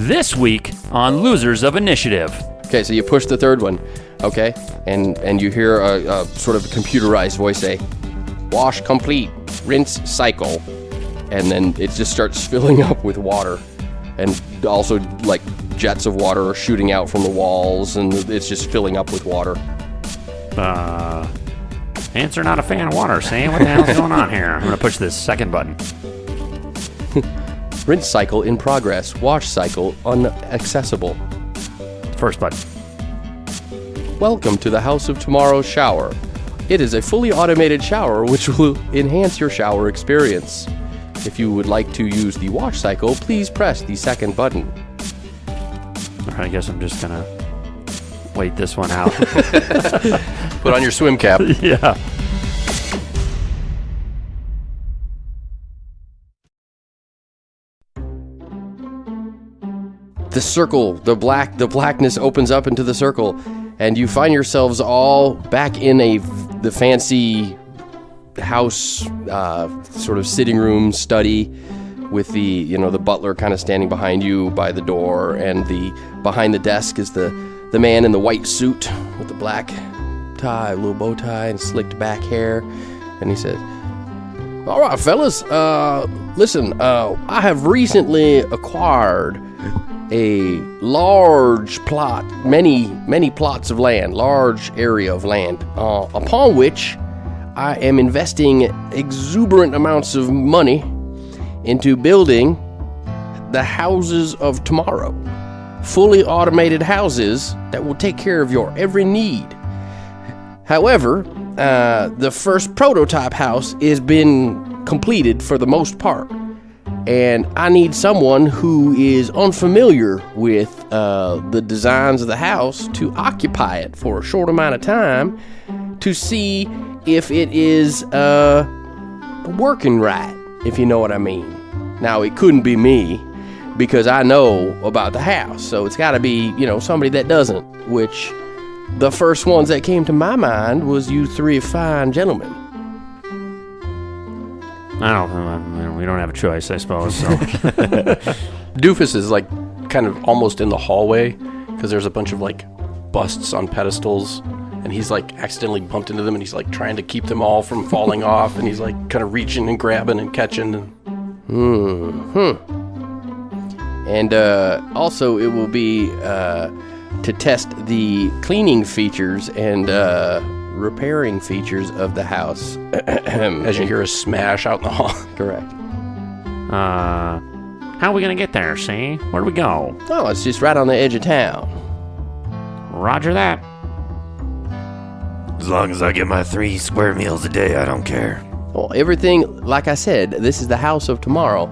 This week on Losers of Initiative. Okay, so you push the third one, okay, and you hear a sort of computerized voice say, "Wash complete, rinse cycle," and then it just starts filling up with water, and also like jets of water are shooting out from the walls, and it's just filling up with water. Ants are not a fan of water, Sam. What the hell's going on here? I'm going to push this second button. Rinse cycle in progress. Wash cycle unaccessible. First button. Welcome to the House of Tomorrow shower. It is a fully automated shower which will enhance your shower experience. If you would like to use the wash cycle, please press the second button. All right, I guess I'm just going to wait this one out. Put on your swim cap. Yeah. The circle, the blackness opens up into the circle, and you find yourselves all back in the fancy house, sort of sitting room study, with the butler kind of standing behind you by the door, and behind the desk is the man in the white suit with the black tie, a little bow tie, and slicked back hair, and he says, "All right, fellas, listen, I have recently acquired a large plot, many plots of land, large area of land, upon which I am investing exuberant amounts of money into building the houses of tomorrow. Fully automated houses that will take care of your every need. However, the first prototype house has been completed for the most part, and I need someone who is unfamiliar with the designs of the house to occupy it for a short amount of time to see if it is working right, if you know what I mean. Now, it couldn't be me, because I know about the house, so it's got to be, somebody that doesn't, which the first ones that came to my mind was you three fine gentlemen." We don't have a choice, I suppose. So. Doofus is like kind of almost in the hallway because there's a bunch of like busts on pedestals, and he's like accidentally bumped into them, and he's like trying to keep them all from falling off, and he's like kind of reaching and grabbing and catching. And also it will be to test the cleaning features and repairing features of the house. As you hear a smash out in the hall. Correct. How are we going to get there, see? Where do we go? Oh, it's just right on the edge of town. Roger that. As long as I get my 3 square meals a day, I don't care. Well, everything, like I said, this is the house of tomorrow.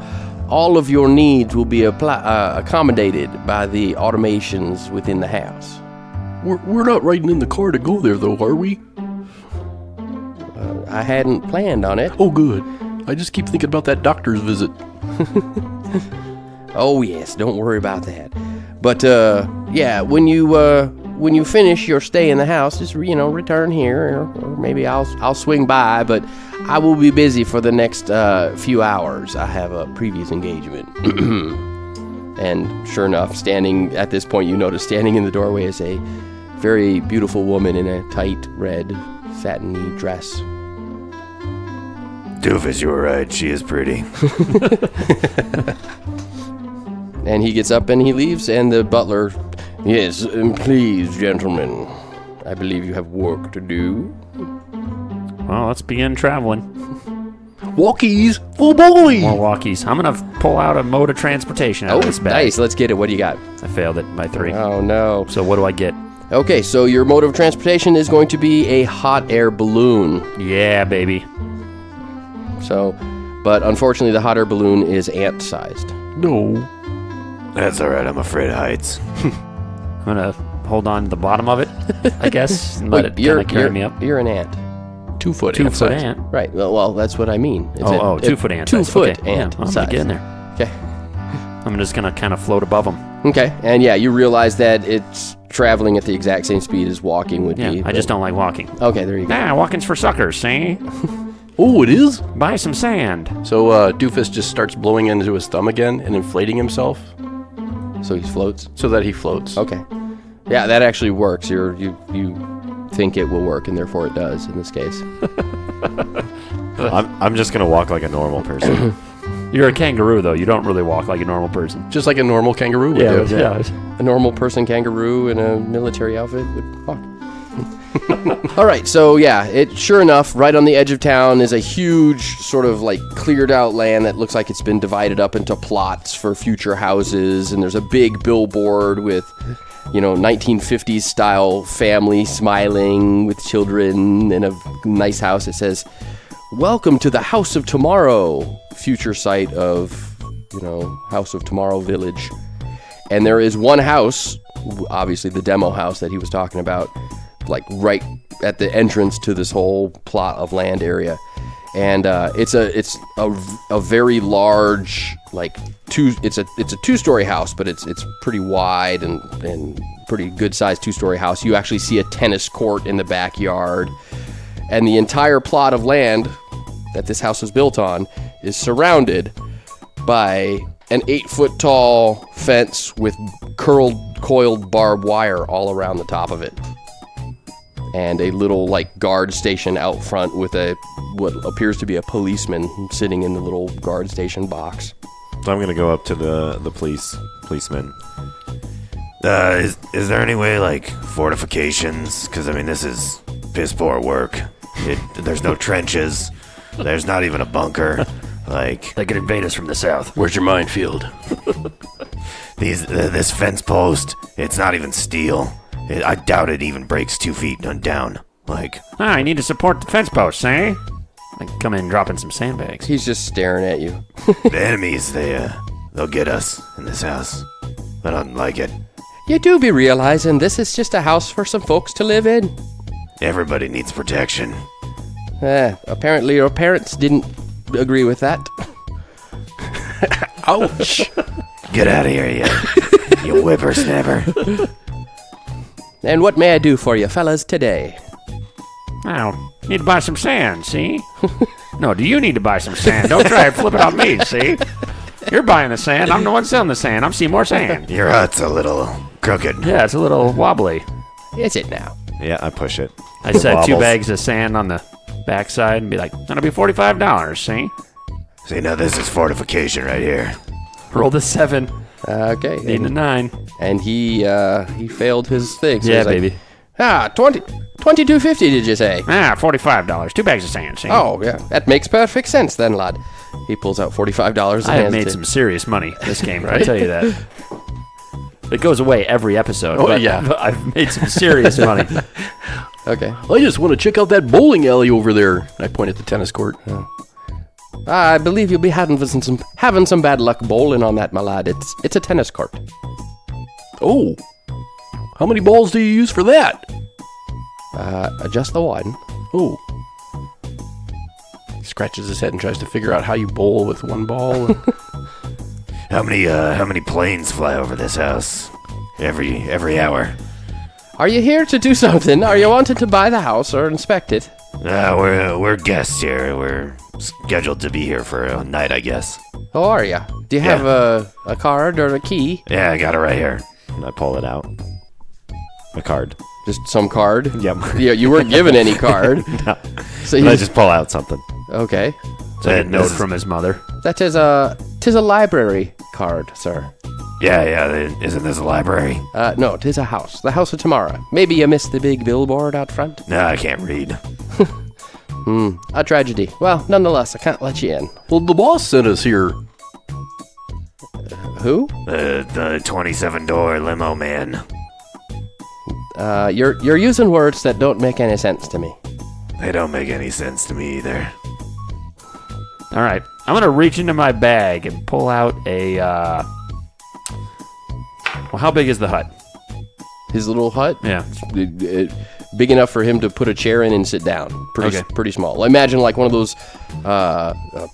All of your needs will be accommodated by the automations within the house. We're not riding in the car to go there, though, are we? I hadn't planned on it. Oh, good. I just keep thinking about that doctor's visit. Oh, yes, don't worry about that. But, yeah, when you finish your stay in the house, just, return here, or maybe I'll swing by, but I will be busy for the next few hours. I have a previous engagement. And sure enough, standing at this point, you notice standing in the doorway is a very beautiful woman in a tight red satiny dress. Doofus, you were right. She is pretty. And he gets up and he leaves, and the butler, "Yes, please, gentlemen, I believe you have work to do." Well, let's begin traveling. Walkies! Oh boy! More walkies. I'm going to pull out a mode of transportation out of this bag. Nice. Let's get it. What do you got? I failed it by 3. Oh, no. So what do I get? Okay, so your mode of transportation is going to be a hot air balloon. Yeah, baby. So, but unfortunately, the hot air balloon is ant-sized. No. That's all right. I'm afraid of heights. I'm going to hold on to the bottom of it, I guess, and let it kind of carry me up. You're an ant. 2 foot 2 ant foot size. ant. Right. Well, that's what I mean. It's 2 foot ant. 2 foot Okay. ant Yeah, I'm size. going to get in there. Okay. I'm just going to kind of float above them. Okay. And yeah, you realize that it's traveling at the exact same speed as walking would Yeah, be. I just don't like walking. Okay, there you go. Walking's for suckers, see? Oh, it is? Buy some sand. So Doofus just starts blowing into his thumb again and inflating himself. So he floats? so that he floats. Okay. Yeah, that actually works. You think it will work, and therefore it does in this case. I'm just gonna walk like a normal person. You're a kangaroo, though. You don't really walk like a normal person. Just like a normal kangaroo would do. Yeah. A normal person kangaroo in a military outfit would walk. All right, so yeah, it sure enough, right on the edge of town is a huge sort of like cleared out land that looks like it's been divided up into plots for future houses, and there's a big billboard with 1950s style family smiling with children in a nice house. It says, "Welcome to the House of Tomorrow," future site of, House of Tomorrow Village. And there is one house, obviously the demo house that he was talking about, like right at the entrance to this whole plot of land area. And it's a very large, like it's a 2-story house, but it's pretty wide and pretty good sized 2-story house. You actually see a tennis court in the backyard, and the entire plot of land that this house was built on is surrounded by an 8-foot tall fence with coiled barbed wire all around the top of it. And a little like guard station out front with what appears to be a policeman sitting in the little guard station box. So I'm gonna go up to the policeman. Is there any way, like, fortifications? Because, I mean, this is piss poor work. There's no trenches. There's not even a bunker. Like, They could invade us from the south. Where's your minefield? this fence post, it's not even steel. I doubt it even breaks 2 feet down. Like, I need to support the fence posts, eh? Like, come in dropping some sandbags. He's just staring at you. the enemies, they'll get us in this house. I don't like it. You do be realizing this is just a house for some folks to live in. Everybody needs protection. Apparently your parents didn't agree with that. Ouch. Get out of here, you whippersnapper. And what may I do for you fellas today? Oh, need to buy some sand, see? No, do you need to buy some sand? Don't try and flip it on me, see? You're buying the sand. I'm the one selling the sand. I'm Seymour Sand. Your hut's a little crooked. Yeah, it's a little wobbly. Is it now? Yeah, I push it. I said 2 Wobbles. bags of sand on the backside and be like, that'll be $45, see? See, now this is fortification right here. Roll the 7, Okay. need a 9. And he failed his thing. So Yeah, he's like, baby. 22.50 did you say? $45. 2 bags of sand, see? Oh, yeah. That makes perfect sense then, lad. He pulls out $45. I have made some serious money this game, I tell you that. It goes away every episode. Oh, but yeah. I've made some serious money. Okay. I just want to check out that bowling alley over there. I point at the tennis court. I believe you'll be having some bad luck bowling on that, my lad. It's a tennis court. Oh. How many balls do you use for that? Just the one. Oh. He scratches his head and tries to figure out how you bowl with one ball. How many planes fly over this house? Every hour. Are you here to do something? Are you wanting to buy the house or inspect it? We're guests here. We're scheduled to be here for a night, I guess. Oh, are you? Do you have a card or a key? Yeah, I got it right here. And I pull it out. A card. Just some card? Yep. Yeah, you weren't given any card. No. So But I just pull out something. Okay. It's like a note from his mother. That is tis a library card, sir. Yeah. Isn't this a library? No, tis a house. The House of Tomorrow. Maybe you missed the big billboard out front? No, I can't read. A tragedy. Well, nonetheless, I can't let you in. Well, the boss sent us here. Who? The 27-door limo man. You're using words that don't make any sense to me. They don't make any sense to me either. All right. I'm going to reach into my bag and pull out a... Well, how big is the hut? His little hut? Yeah. Big enough for him to put a chair in and sit down. Pretty small. Imagine like one of those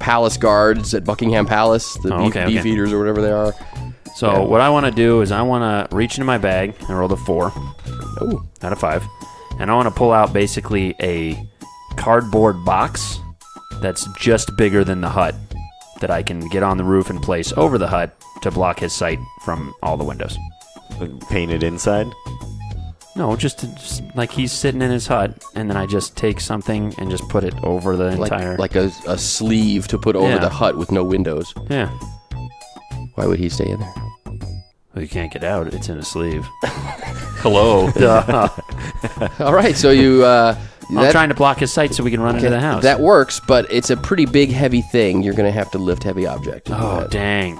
palace guards at Buckingham Palace, the beef eaters or whatever they are. So what I want to do is I want to reach into my bag and roll the 4 Oh, out of 5. And I want to pull out basically a cardboard box that's just bigger than the hut that I can get on the roof and place over the hut to block his sight from all the windows. Painted inside. No, just like he's sitting in his hut, and then I just take something and just put it over the entire... Like a sleeve to put over Yeah. the hut with no windows. Yeah. Why would he stay in there? Well, you can't get out. It's in a sleeve. Hello. All right, so you... I'm trying to block his sight so we can run into the house. That works, but it's a pretty big, heavy thing. You're going to have to lift heavy object. to do Oh, that. dang.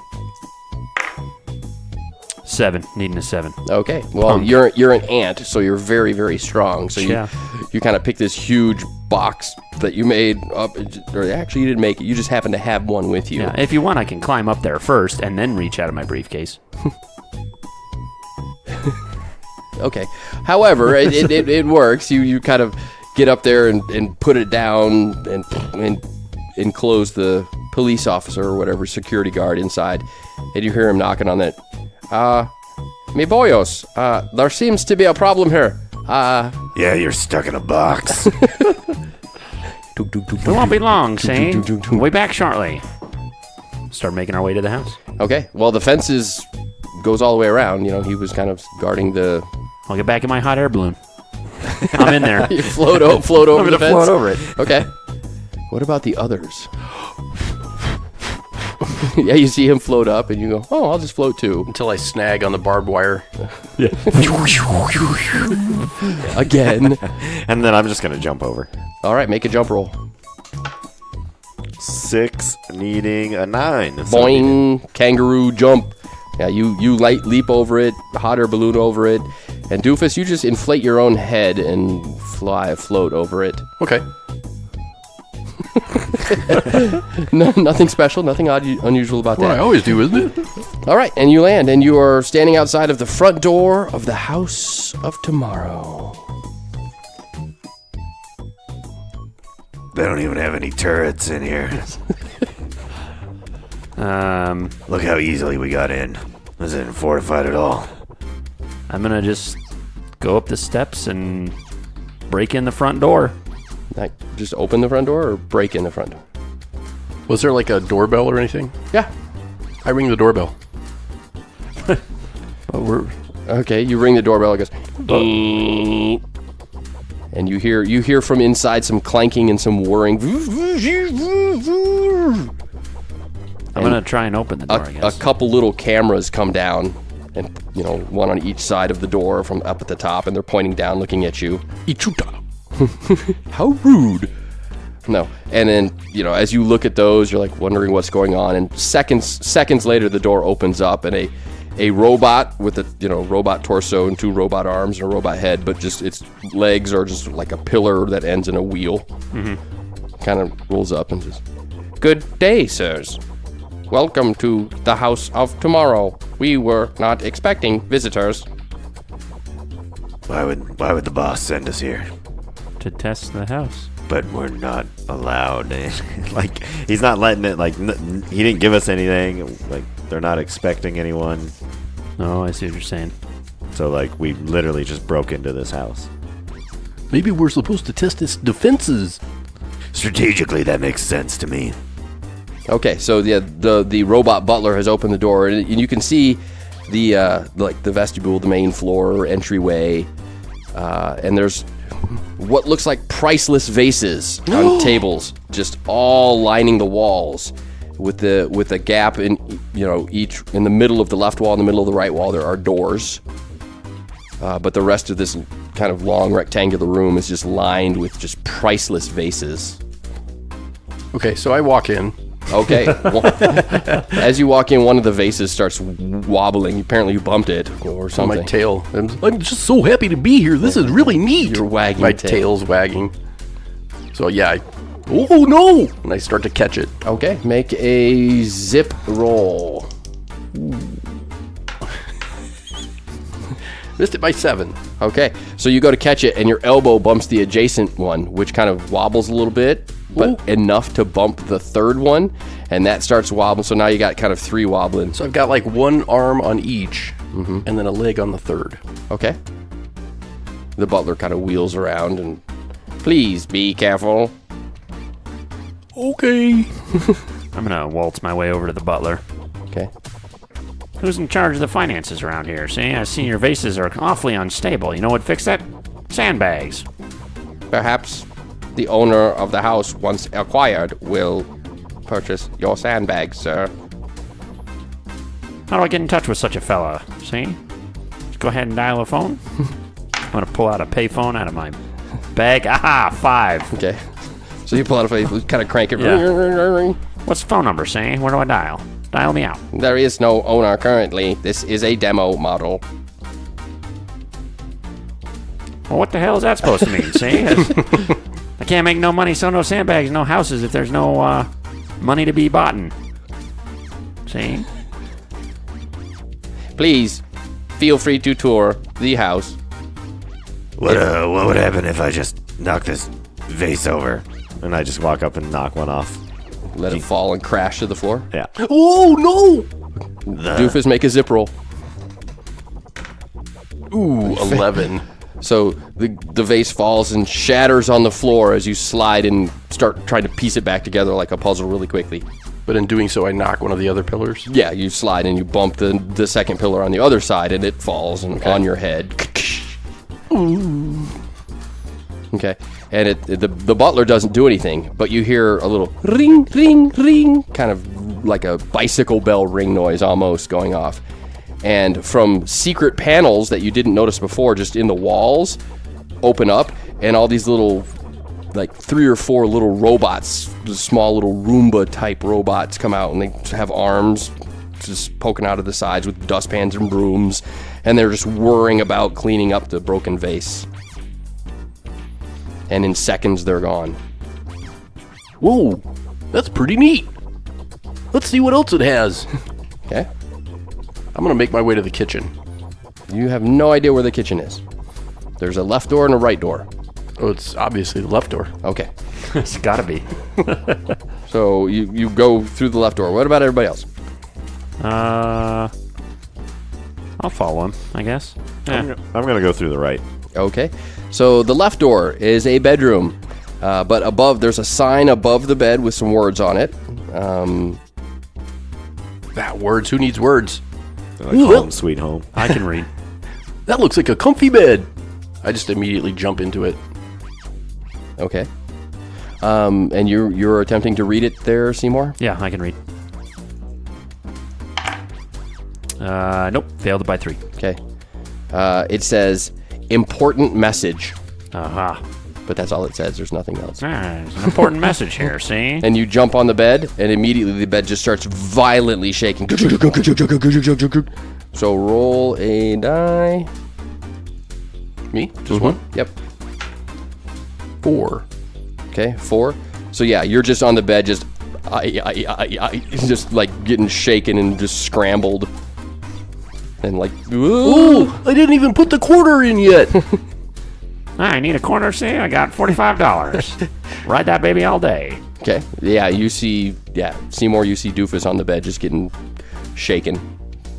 7. Needing a 7. Okay. Well, you're an ant, so you're very, very strong. So Yeah. you kind of pick this huge box that you made up, or actually you didn't make it. You just happen to have one with you. Yeah, if you want, I can climb up there first and then reach out of my briefcase. Okay. However, it works. You kind of get up there and put it down and enclose the police officer or whatever security guard inside, and you hear him knocking on that. Mi boyos, there seems to be a problem here. Yeah, you're stuck in a box. We won't be long, see? We'll be back shortly. Start making our way to the house. Okay. Well, the fence goes all the way around. You know, he was kind of guarding the. I'll get back in my hot air balloon. I'm in there. You float over I'm the gonna fence. float over it. Okay. What about the others? Yeah, you see him float up, and you go, "Oh, I'll just float too." Until I snag on the barbed wire. Again. And then I'm just gonna jump over. All right, make a jump roll. 6, needing a 9. So Boing, kangaroo jump. Yeah, you light leap over it, hot air balloon over it, and Doofus, you just inflate your own head and float over it. Okay. No, nothing special, nothing unusual about What I that. always do, isn't it? All right, and you land, and you are standing outside of the front door of the House of Tomorrow. They don't even have any turrets in here. Look how easily we got in. This isn't fortified at all. I'm gonna just go up the steps and break in the front door. Like, just open the front door or break in the front door? Was there like a doorbell or anything? Yeah. I ring the doorbell. But we're Okay, you ring the doorbell. It goes, "Ding." And you hear from inside some clanking and some whirring. I'm gonna try and open the door. I A guess. couple little cameras come down, and one on each side of the door from up at the top, and they're pointing down, looking at you. Ichuta. How rude! No, and then as you look at those, you're like wondering what's going on, and seconds later, the door opens up, and a robot with a robot torso and 2 robot arms and a robot head, but just its legs are just like a pillar that ends in a wheel. Kind of rolls up and just, "Good day, sirs. Welcome to the House of Tomorrow. We were not expecting visitors." Why would the boss send us here? To test the house. But we're not allowed. Like, he's not letting it, like, he didn't give us anything. Like, they're not expecting anyone. Oh, I see what you're saying. So, like, we literally just broke into this house. Maybe we're supposed to test its defenses. Strategically, that makes sense to me. Okay, so the robot butler has opened the door, and you can see the vestibule, the main floor entryway, and there's what looks like priceless vases on tables, just all lining the walls, with a gap in each in the middle of the left wall, in the middle of the right wall. There are doors, but the rest of this kind of long rectangular room is just lined with just priceless vases. Okay, so I walk in. Okay. As you walk in, one of the vases starts wobbling. Apparently you bumped it or On something. my tail. I'm just so happy to be here. This is really neat. You're wagging My your tail. tail's wagging. So yeah, oh no! And I start to catch it. Okay, make a zip roll. Missed it by 7. Okay, so you go to catch it, and your elbow bumps the adjacent one, which kind of wobbles a little bit, but enough to bump the third one, and that starts wobbling. So now you got kind of 3 wobbling. So I've got like one arm on each, and then a leg on the third. Okay. The butler kind of wheels around and, "Please be careful." Okay. I'm gonna waltz my way over to the butler. Okay. Who's in charge of the finances around here? See, I see your vases are awfully unstable. You know what fixed that? Sandbags. Perhaps the owner of the house, once acquired, will purchase your sandbags, sir. How do I get in touch with such a fella? See? Just go ahead and dial a phone. I'm gonna pull out a payphone out of my bag. Aha, 5. Okay. So you pull out a phone, kind of crank it. Yeah. What's the phone number, see? Where do I dial? Dial me out. There is no owner currently. This is a demo model. Well, what the hell is that supposed to mean, see? I can't make no money, sell no sandbags, no houses if there's no money to be bought. See? Please, feel free to tour the house. What would happen if I just knock this vase over? And I just walk up and knock one off. Let it fall and crash to the floor. Yeah. Oh, no! Doofus, make a zip roll. Ooh, 11. So the vase falls and shatters on the floor as you slide and start trying to piece it back together like a puzzle really quickly. But in doing so, I knock one of the other pillars. Yeah, you slide and you bump the second pillar on the other side and it falls and on your head. Okay, and the butler doesn't do anything, but you hear a little ring, ring, ring, kind of like a bicycle bell ring noise almost going off. And from secret panels that you didn't notice before, just in the walls, open up, and all these little, like 3 or 4 little robots, small little Roomba-type robots come out, and they have arms just poking out of the sides with dustpans and brooms, and they're just worrying about cleaning up the broken vase. And in seconds, they're gone. Whoa, that's pretty neat. Let's see what else it has. Okay? I'm gonna make my way to the kitchen. You have no idea where the kitchen is. There's a left door and a right door. Oh, it's obviously the left door. Okay. It's gotta be. So you go through the left door. What about everybody else? I'll follow him, I guess. Yeah. I'm gonna go through the right. Okay. So the left door is a bedroom, but above there's a sign above the bed with some words on it. That words, who needs words? Like Ooh, home, sweet home. I can read. That looks like a comfy bed. I just immediately jump into it. Okay. And you're attempting to read it there, Seymour? Yeah, I can read. Nope, failed by 3. Okay. It says, important message. Aha. But that's all it says. There's nothing else. There's an important message here, see? And you jump on the bed, and immediately the bed just starts violently shaking. So roll a die. Me? Just one? Yep. 4. Okay, 4. So yeah, you're just on the bed, just like getting shaken and just scrambled. And like, ooh. Oh, I didn't even put the quarter in yet. I need a corner, see? I got $45. Ride that baby all day. Okay, yeah, Seymour, you see Doofus on the bed just getting shaken.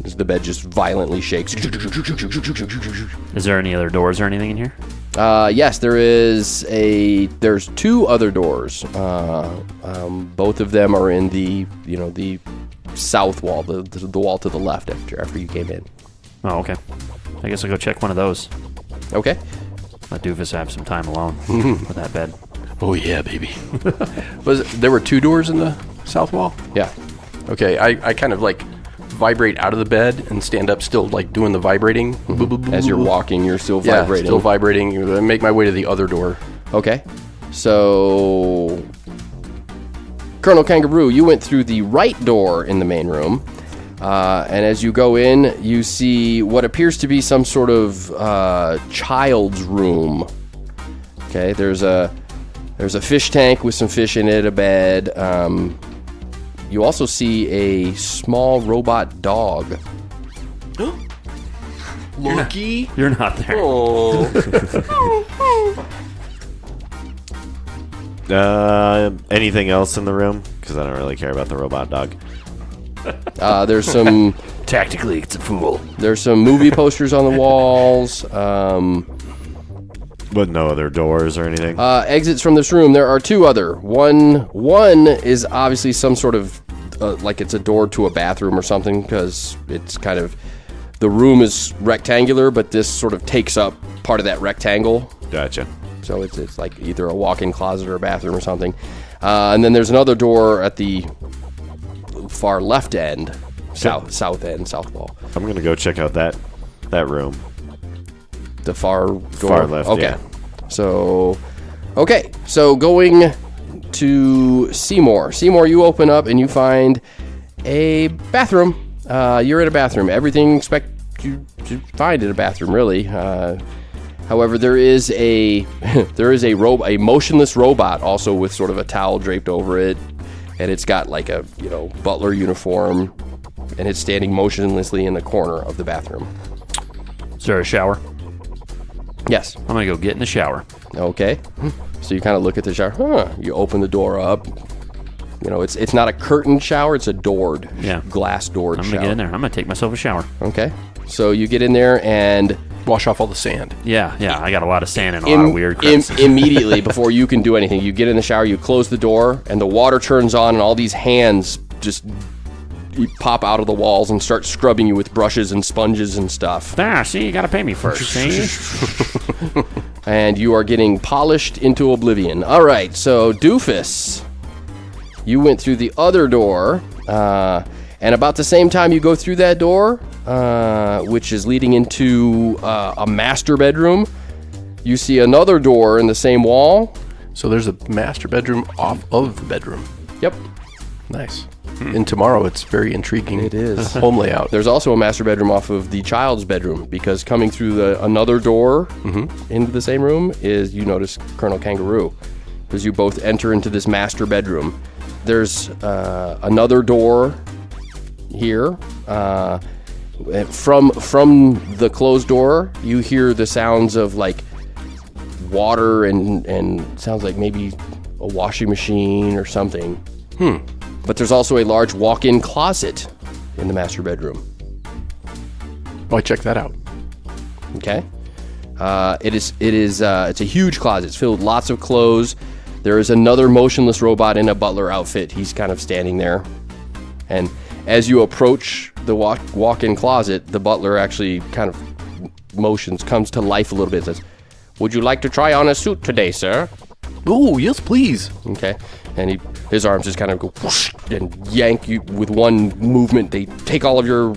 As the bed just violently shakes. Is there any other doors or anything in here? Yes, there's 2 other doors. Both of them are in the south wall, the wall to the left after you came in. Oh, okay. I guess I'll go check one of those. Okay. Let Doofus have some time alone with that bed. Oh yeah, baby. There were 2 doors in the south wall? Yeah. Okay, I kind of like vibrate out of the bed and stand up still like doing the vibrating. As you're walking, you're still Yeah, vibrating. still vibrating. I make my way to the other door. Okay. So, Colonel Kangaroo, you went through the right door in the main room. And as you go in, you see what appears to be some sort of child's room. Okay, there's a fish tank with some fish in it, a bed. You also see a small robot dog. Lucky. You're not there. Oh. Anything else in the room? Because I don't really care about the robot dog. There's some Tactically, it's a fool. there's some movie posters on the walls. But no other doors or anything. Exits from this room. There are 2 other. One is obviously some sort of like it's a door to a bathroom or something, because it's kind of, the room is rectangular, but this sort of takes up part of that rectangle. Gotcha. So it's like either a walk-in closet or a bathroom or something. And then there's another door at the far left end, south end, south wall. I'm gonna go check out that room. The far door? Far left, Okay. yeah. So going to Seymour. Seymour, you open up and you find a bathroom. You're in a bathroom. Everything you expect you to find in a bathroom, really. However, there is a motionless robot also with sort of a towel draped over it, and it's got like a butler uniform, and it's standing motionlessly in the corner of the bathroom. Is there a shower? Yes. I'm gonna go get in the shower. Okay. So you kind of look at the shower. You open the door up. It's not a curtained shower. It's a doored, glass doored shower. I'm gonna get in there. I'm gonna take myself a shower. Okay. So you get in there and Wash off all the sand. Yeah. I got a lot of sand and a lot of weird crevices. immediately before you can do anything, you get in the shower, you close the door, and the water turns on, and all these hands just pop out of the walls and start scrubbing you with brushes and sponges and stuff. See, you gotta pay me first. See? And you are getting polished into oblivion. All right, so Doofus, you went through the other door, and about the same time you go through that door, which is leading into a master bedroom, you see another door in the same wall. So there's a master bedroom off of the bedroom. Yep. Nice. And tomorrow it's very intriguing. It is. Home layout. There's also a master bedroom off of the child's bedroom, because coming through another door into the same room is, you notice Colonel Kangaroo, because you both enter into this master bedroom. There's another door here. From the closed door, you hear the sounds of like water and sounds like maybe a washing machine or something. But there's also a large walk-in closet in the master bedroom. Oh, I checked that out. Okay. It's a huge closet. It's filled with lots of clothes. There is another motionless robot in a butler outfit. He's kind of standing there. And as you approach the walk-in closet, the butler actually kind of comes to life a little bit. Says, "Would you like to try on a suit today, sir?" Oh, yes, please. Okay. And his arms just kind of go whoosh and yank you with one movement. They take all of your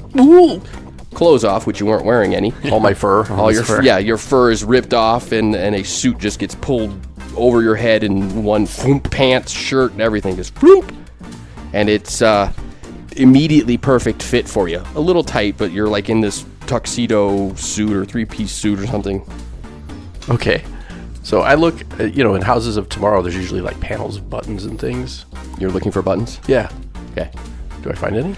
clothes off, which you weren't wearing any. All my fur. All your fur. Yeah, your fur is ripped off, and a suit just gets pulled over your head, and one pants, shirt, and everything just and it's immediately perfect fit for you. A little tight, but you're like in this tuxedo suit or three-piece suit or something. Okay. So I look, in Houses of Tomorrow, there's usually like panels of buttons and things. You're looking for buttons? Yeah. Okay. Do I find any?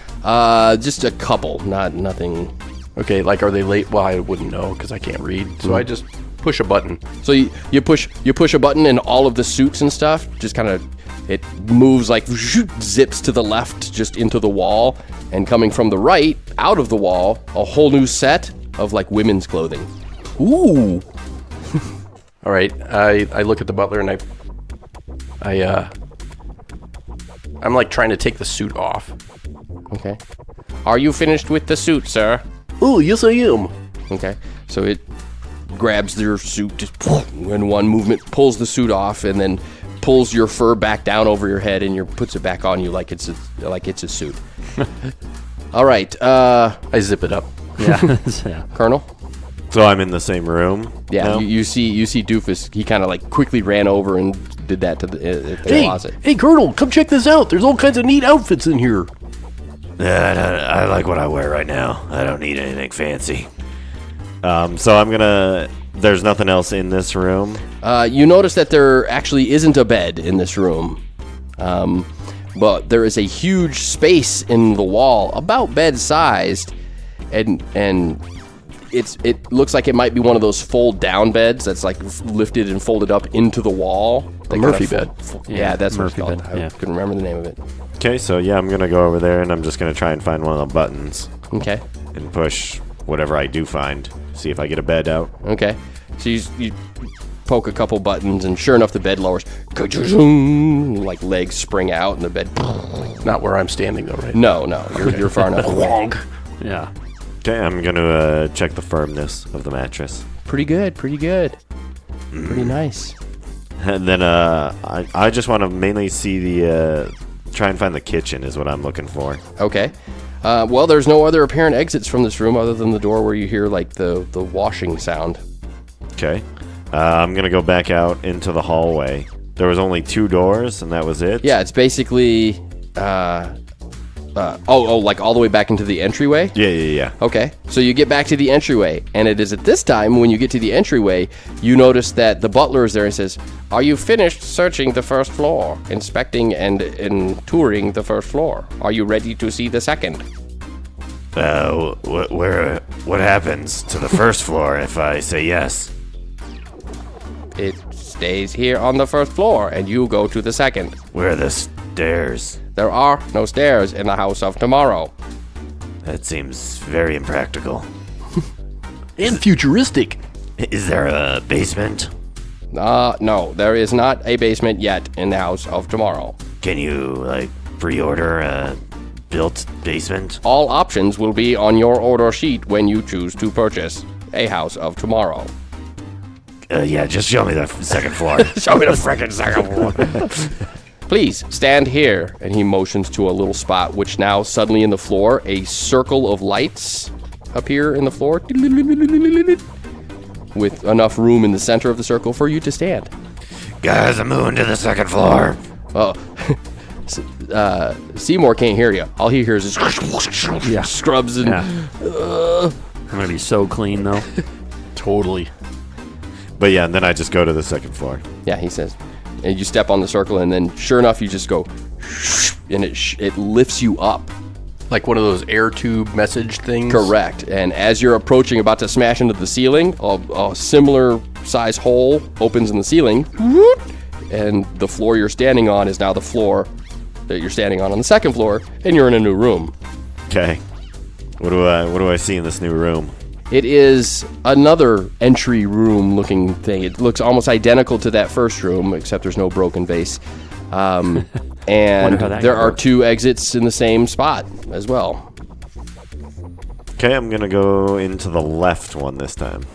Just a couple, nothing. Okay, like are they late? Well, I wouldn't know because I can't read. So I just push a button. So you push a button, and all of the suits and stuff just kind of, it moves like zips to the left just into the wall, and coming from the right out of the wall, a whole new set of like women's clothing. Ooh. All right, I look at the butler and I'm like trying to take the suit off. Okay. Are you finished with the suit, sir? Oh, yes, I am. Okay. So it grabs your suit, just in one movement, pulls the suit off, and then pulls your fur back down over your head, and puts it back on you like it's a suit. All right. I zip it up. Yeah. Colonel? So I'm in the same room. Yeah, now? you see Doofus. He kind of like quickly ran over and did that to the closet. Hey, Colonel, come check this out. There's all kinds of neat outfits in here. Yeah, I like what I wear right now. I don't need anything fancy. So I'm gonna. There's nothing else in this room. You notice that there actually isn't a bed in this room, but there is a huge space in the wall, about bed-sized, and it looks like it might be one of those fold-down beds that's like lifted and folded up into the wall. The Murphy bed. Yeah, that's Murphy what it's bed, called. yeah. I couldn't remember the name of it. Okay, so yeah, I'm gonna go over there and I'm just gonna try and find one of the buttons Okay. and push whatever I do find. See if I get a bed out. Okay. So you poke a couple buttons, and sure enough, the bed lowers. Like legs spring out, and the bed. Not where I'm standing, though, right? No, you're far enough away. Yeah. Okay, I'm gonna check the firmness of the mattress. Pretty good. Pretty nice. And then I just want to mainly see the try and find the kitchen is what I'm looking for. Okay. Well, there's no other apparent exits from this room other than the door where you hear like the washing sound. Okay. I'm gonna go back out into the hallway. There was only 2 doors, and that was it. Yeah, it's basically like all the way back into the entryway. Yeah. Okay, so you get back to the entryway, and it is at this time when you get to the entryway, you notice that the butler is there and says, "Are you finished searching the first floor, inspecting and touring the first floor? Are you ready to see the second?" What happens to the first floor if I say yes? It stays here on the first floor, and you go to the second. Where are the stairs? There are no stairs in the House of Tomorrow. That seems very impractical. And futuristic. Is there a basement? No, there is not a basement yet in the House of Tomorrow. Can you, pre-order a built basement? All options will be on your order sheet when you choose to purchase a House of Tomorrow. Yeah, just show me the second floor. Show me the frickin' second floor. Please, stand here. And he motions to a little spot, which now suddenly in the floor, a circle of lights appear in the floor. With enough room in the center of the circle for you to stand. Guys, I'm moving to the second floor. Oh, Seymour can't hear you. All he hears is scrubs and... Yeah. I'm gonna be so clean though. Totally. But yeah, and then I just go to the second floor. Yeah, he says. And you step on the circle, and then sure enough, you just go, and it lifts you up. Like one of those air tube message things? Correct. And as you're approaching, about to smash into the ceiling, a similar size hole opens in the ceiling, and the floor you're standing on is now the floor that you're standing on the second floor, and you're in a new room. Okay. What do I see in this new room? It is another entry room looking thing. It looks almost identical to that first room, except there's no broken vase. And there are 2 exits in the same spot as well. Okay, I'm gonna go into the left one this time.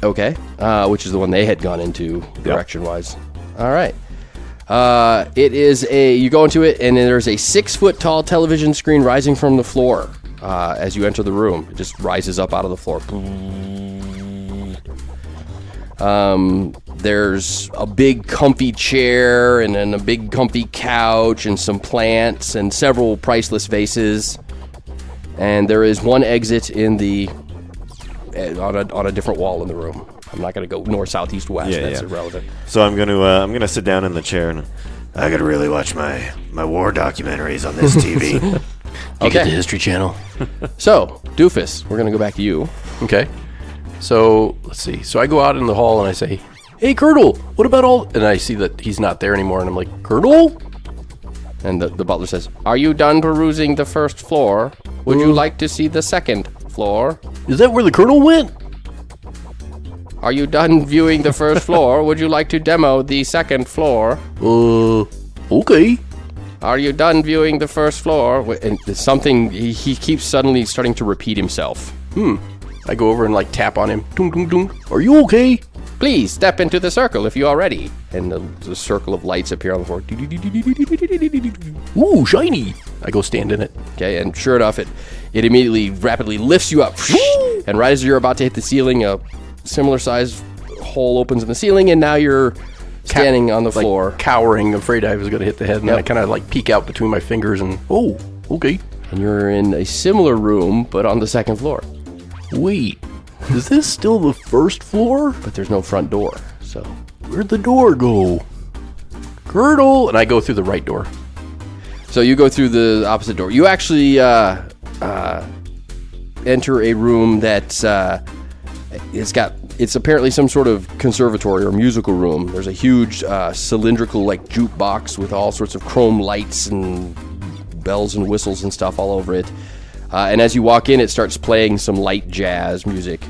Okay, which is the one they had gone into direction-wise. All right. It is you go into it, and there's a 6-foot-tall television screen rising from the floor. As you enter the room, it just rises up out of the floor. There's a big comfy chair and then a big comfy couch and some plants and several priceless vases. And there is one exit in on a different wall in the room. I'm not going to go north, south, east, west. That's irrelevant. So I'm gonna sit down in the chair and I gotta really watch my war documentaries on this TV. You get the History Channel. So, Doofus, we're going to go back to you. Okay. So, let's see. So I go out in the hall and I say, "Hey, Colonel, what about all..." And I see that he's not there anymore, and I'm like, "Colonel?" And the butler says, "Are you done perusing the first floor? Would you like to see the second floor? Is that where the Colonel went? Are you done viewing the first floor? Would you like to demo the second floor? Okay. Are you done viewing the first floor?" And something, he keeps suddenly starting to repeat himself. I go over and tap on him. Dung, dung, dung. Are you okay? "Please step into the circle if you are ready." And the circle of lights appear on the floor. Ooh, shiny. I go stand in it. Okay, and sure enough, it immediately rapidly lifts you up. And right as you're about to hit the ceiling, a similar size hole opens in the ceiling, and now you're standing on the floor. Cowering, afraid I was going to hit the head. And then I kind of peek out between my fingers and, oh, okay. And you're in a similar room, but on the second floor. Wait, is this still the first floor? But there's no front door, so... Where'd the door go? Colonel! And I go through the right door. So you go through the opposite door. You actually enter a room that's it's apparently some sort of conservatory or musical room. There's a huge cylindrical jukebox with all sorts of chrome lights and bells and whistles and stuff all over it. And as you walk in, it starts playing some light jazz music.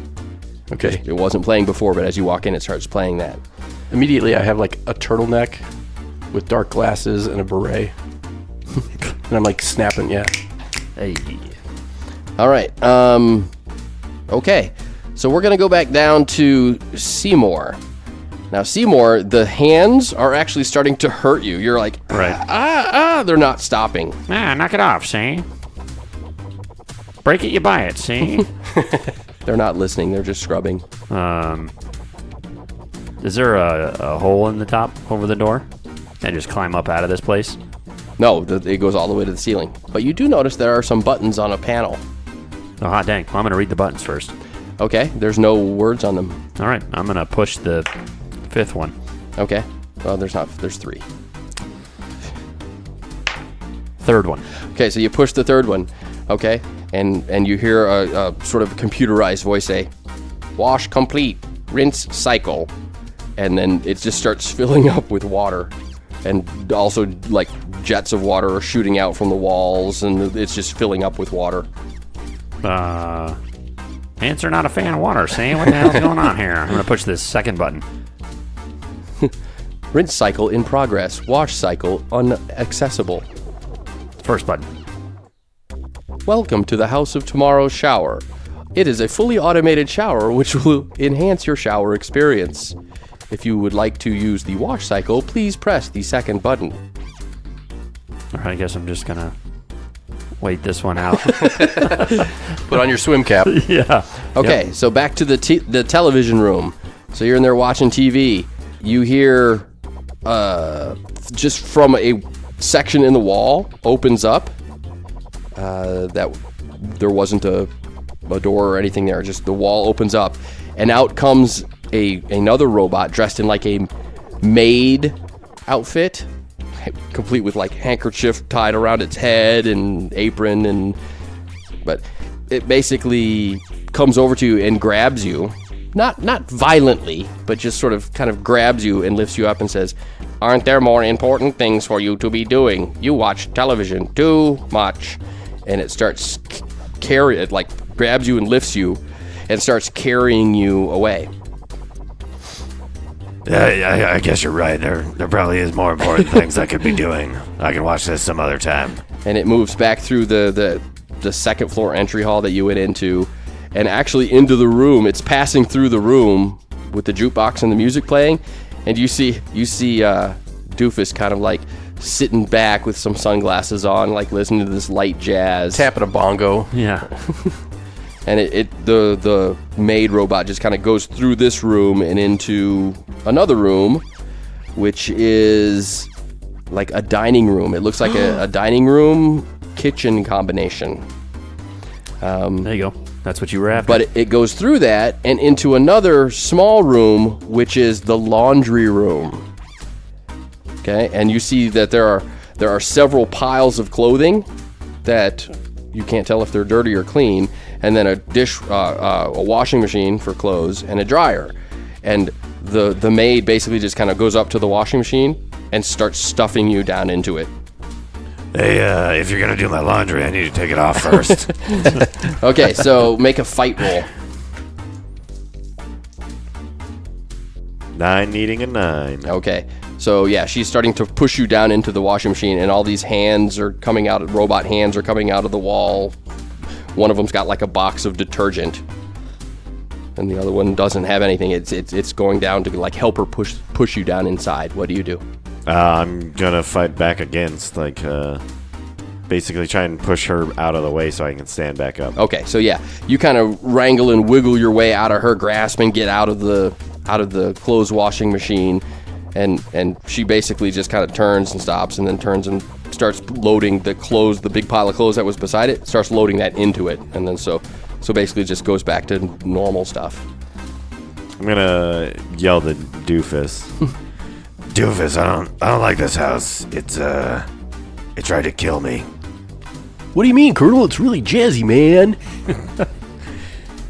Okay. It wasn't playing before, but as you walk in, it starts playing that. Immediately, I have like a turtleneck with dark glasses and a beret. And I'm like snapping, yeah. Hey. All right. Okay. So we're going to go back down to Seymour. Now, Seymour, the hands are actually starting to hurt you. You're like, Right. they're not stopping. Ah, knock it off, see? Break it, you buy it, see? They're not listening. They're just scrubbing. Is there a hole in the top over the door? Can I just climb up out of this place? No, it goes all the way to the ceiling. But you do notice there are some buttons on a panel. Oh, hot dang. Well, I'm going to read the buttons first. Okay, there's no words on them. All right, I'm going to push the 5th one. Okay, well, there's 3. 3rd one. Okay, so you push the 3rd one, okay, and you hear a sort of computerized voice say, wash complete, rinse cycle, and then it just starts filling up with water, and also like jets of water are shooting out from the walls, and it's just filling up with water. Ants are not a fan of water, see? What the hell's going on here? I'm going to push this 2nd button. Rinse cycle in progress, wash cycle unaccessible. 1st button. Welcome to the House of Tomorrow's shower. It is a fully automated shower which will enhance your shower experience. If you would like to use the wash cycle, please press the 2nd button. All right, I guess I'm just going to wait this one out. Put on your swim cap. Yeah. Okay, so back to the television room. So you're in there watching TV. You hear just from a section in the wall opens up that there wasn't a door or anything there. Just the wall opens up, and out comes another robot dressed in like a maid outfit, complete with like handkerchief tied around its head and apron, but it basically comes over to you and grabs you, not violently, but just sort of kind of grabs you and lifts you up and says, "Aren't there more important things for you to be doing? You watch television too much." And it starts it like grabs you and lifts you and starts carrying you away. Yeah, I guess you're right. There probably is more important things I could be doing. I can watch this some other time. And it moves back through the 2nd floor entry hall that you went into, and actually into the room. It's passing through the room with the jukebox and the music playing, and you see Doofus kind of like sitting back with some sunglasses on, like listening to this light jazz. Tapping a bongo. Yeah. And the maid robot just kind of goes through this room and into another room, which is like a dining room. It looks like a dining room kitchen combination. There you go. That's what you were after. But it goes through that and into another small room, which is the laundry room. Okay, and you see that there are several piles of clothing that you can't tell if they're dirty or clean, and then a washing machine for clothes and a dryer. And the maid basically just kind of goes up to the washing machine and starts stuffing you down into it. Hey, if you're gonna do my laundry, I need to take it off first. Okay, so make a fight roll. 9 needing a 9. Okay, so yeah, she's starting to push you down into the washing machine, and all these hands are coming out, robot hands are coming out of the wall. One of them's got like a box of detergent, and the other one doesn't have anything. It's going down to like help her push you down inside. What do you do? I'm gonna fight back against, basically try and push her out of the way so I can stand back up. Okay, so yeah, you kind of wrangle and wiggle your way out of her grasp and get out of the clothes washing machine, and she basically just kind of turns and stops, and then turns and starts loading the clothes, the big pile of clothes that was beside it, starts loading that into it, and then so basically just goes back to normal stuff. I'm gonna yell to Doofus. Doofus, I don't like this house. It tried to kill me. What do you mean, Colonel? It's really jazzy, man.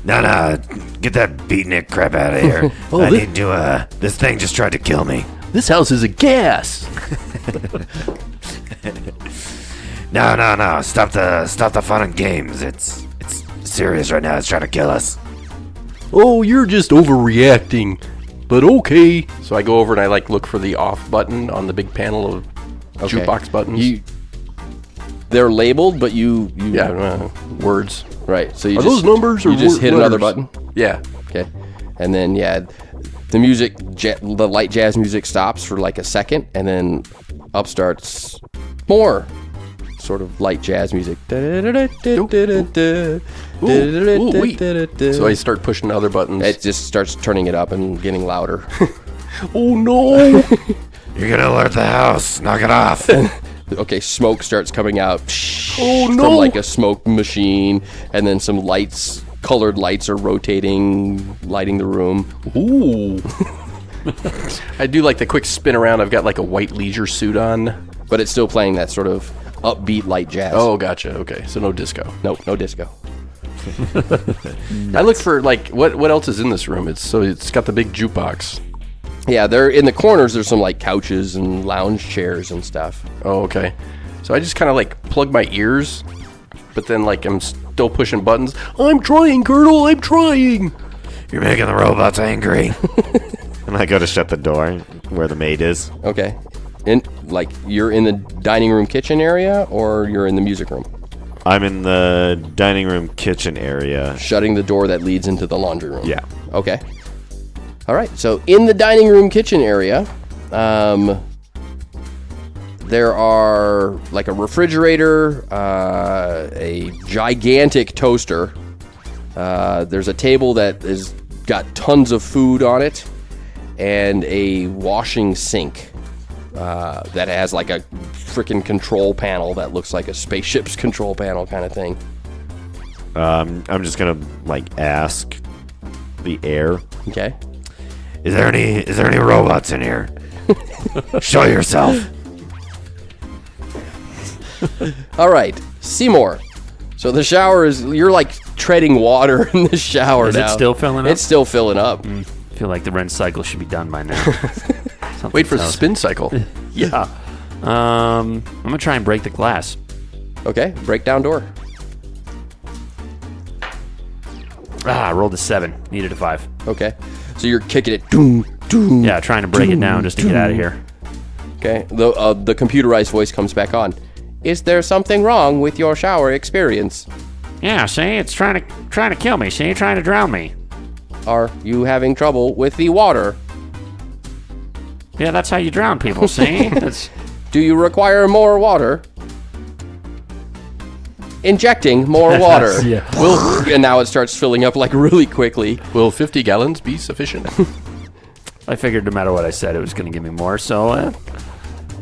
Nah, get that beatnik crap out of here. I need to, this thing just tried to kill me. This house is a gas. No, stop the fun and games. It's serious right now. It's trying to kill us. Oh, you're just overreacting. But okay. So I go over and I like look for the off button on the big panel of Okay. jukebox buttons. They're labeled, but you Words. right. So you Are just, those numbers or you just hit another letters? button. Yeah. Okay, and then the music, the light jazz music stops for like a second, and then up starts more sort of light jazz music. Ooh, wait. So I start pushing other buttons. It just starts turning it up and getting louder. Oh no! You're gonna alert the house. Knock it off. Okay, smoke starts coming out Oh from no! like a smoke machine, and then some lights, colored lights, are rotating, lighting the room. Ooh. I do like the quick spin around. I've got like a white leisure suit on. But it's still playing that sort of upbeat light jazz. Oh, gotcha. Okay, so no disco. no disco. I look for like what else is in this room? It's got the big jukebox. Yeah, they're in the corners. There's some like couches and lounge chairs and stuff. Oh, okay. So I just kind of like plug my ears, but then like I'm still pushing buttons. I'm trying, Colonel. I'm trying. You're making the robots angry. And I go to shut the door where the maid is. Okay, and like you're in the dining room kitchen area, or you're in the music room, I'm in the dining room kitchen area. shutting the door that leads into the laundry room. Yeah. Okay. All right. So in the dining room kitchen area, there are like a refrigerator, a gigantic toaster. There's a table that has got tons of food on it, and a washing sink that has like a freaking control panel that looks like a spaceship's control panel kind of thing. I'm just gonna like ask the air. Okay. Is there any robots in here? Show yourself. All right, Seymour. So the shower is, you're like treading water in the shower Is now. it still filling up? It's still filling up. I feel like the rinse cycle should be done by now. Wait for the tells- spin cycle. Yeah. I'm gonna try and break the glass. Okay, breakdown door. I rolled a 7. Needed a 5. Okay, so you're kicking it. Doom, doom. Yeah, trying to break it down just to get out of here. Okay, the computerized voice comes back on. Is there something wrong with your shower experience? Yeah, see, it's trying to kill me. See, trying to drown me. Are you having trouble with the water? Yeah, that's how you drown people. See, that's Do you require more water? Injecting more water. yeah. And now it starts filling up like really quickly. Will 50 gallons be sufficient? I figured no matter what I said, it was going to give me more. So,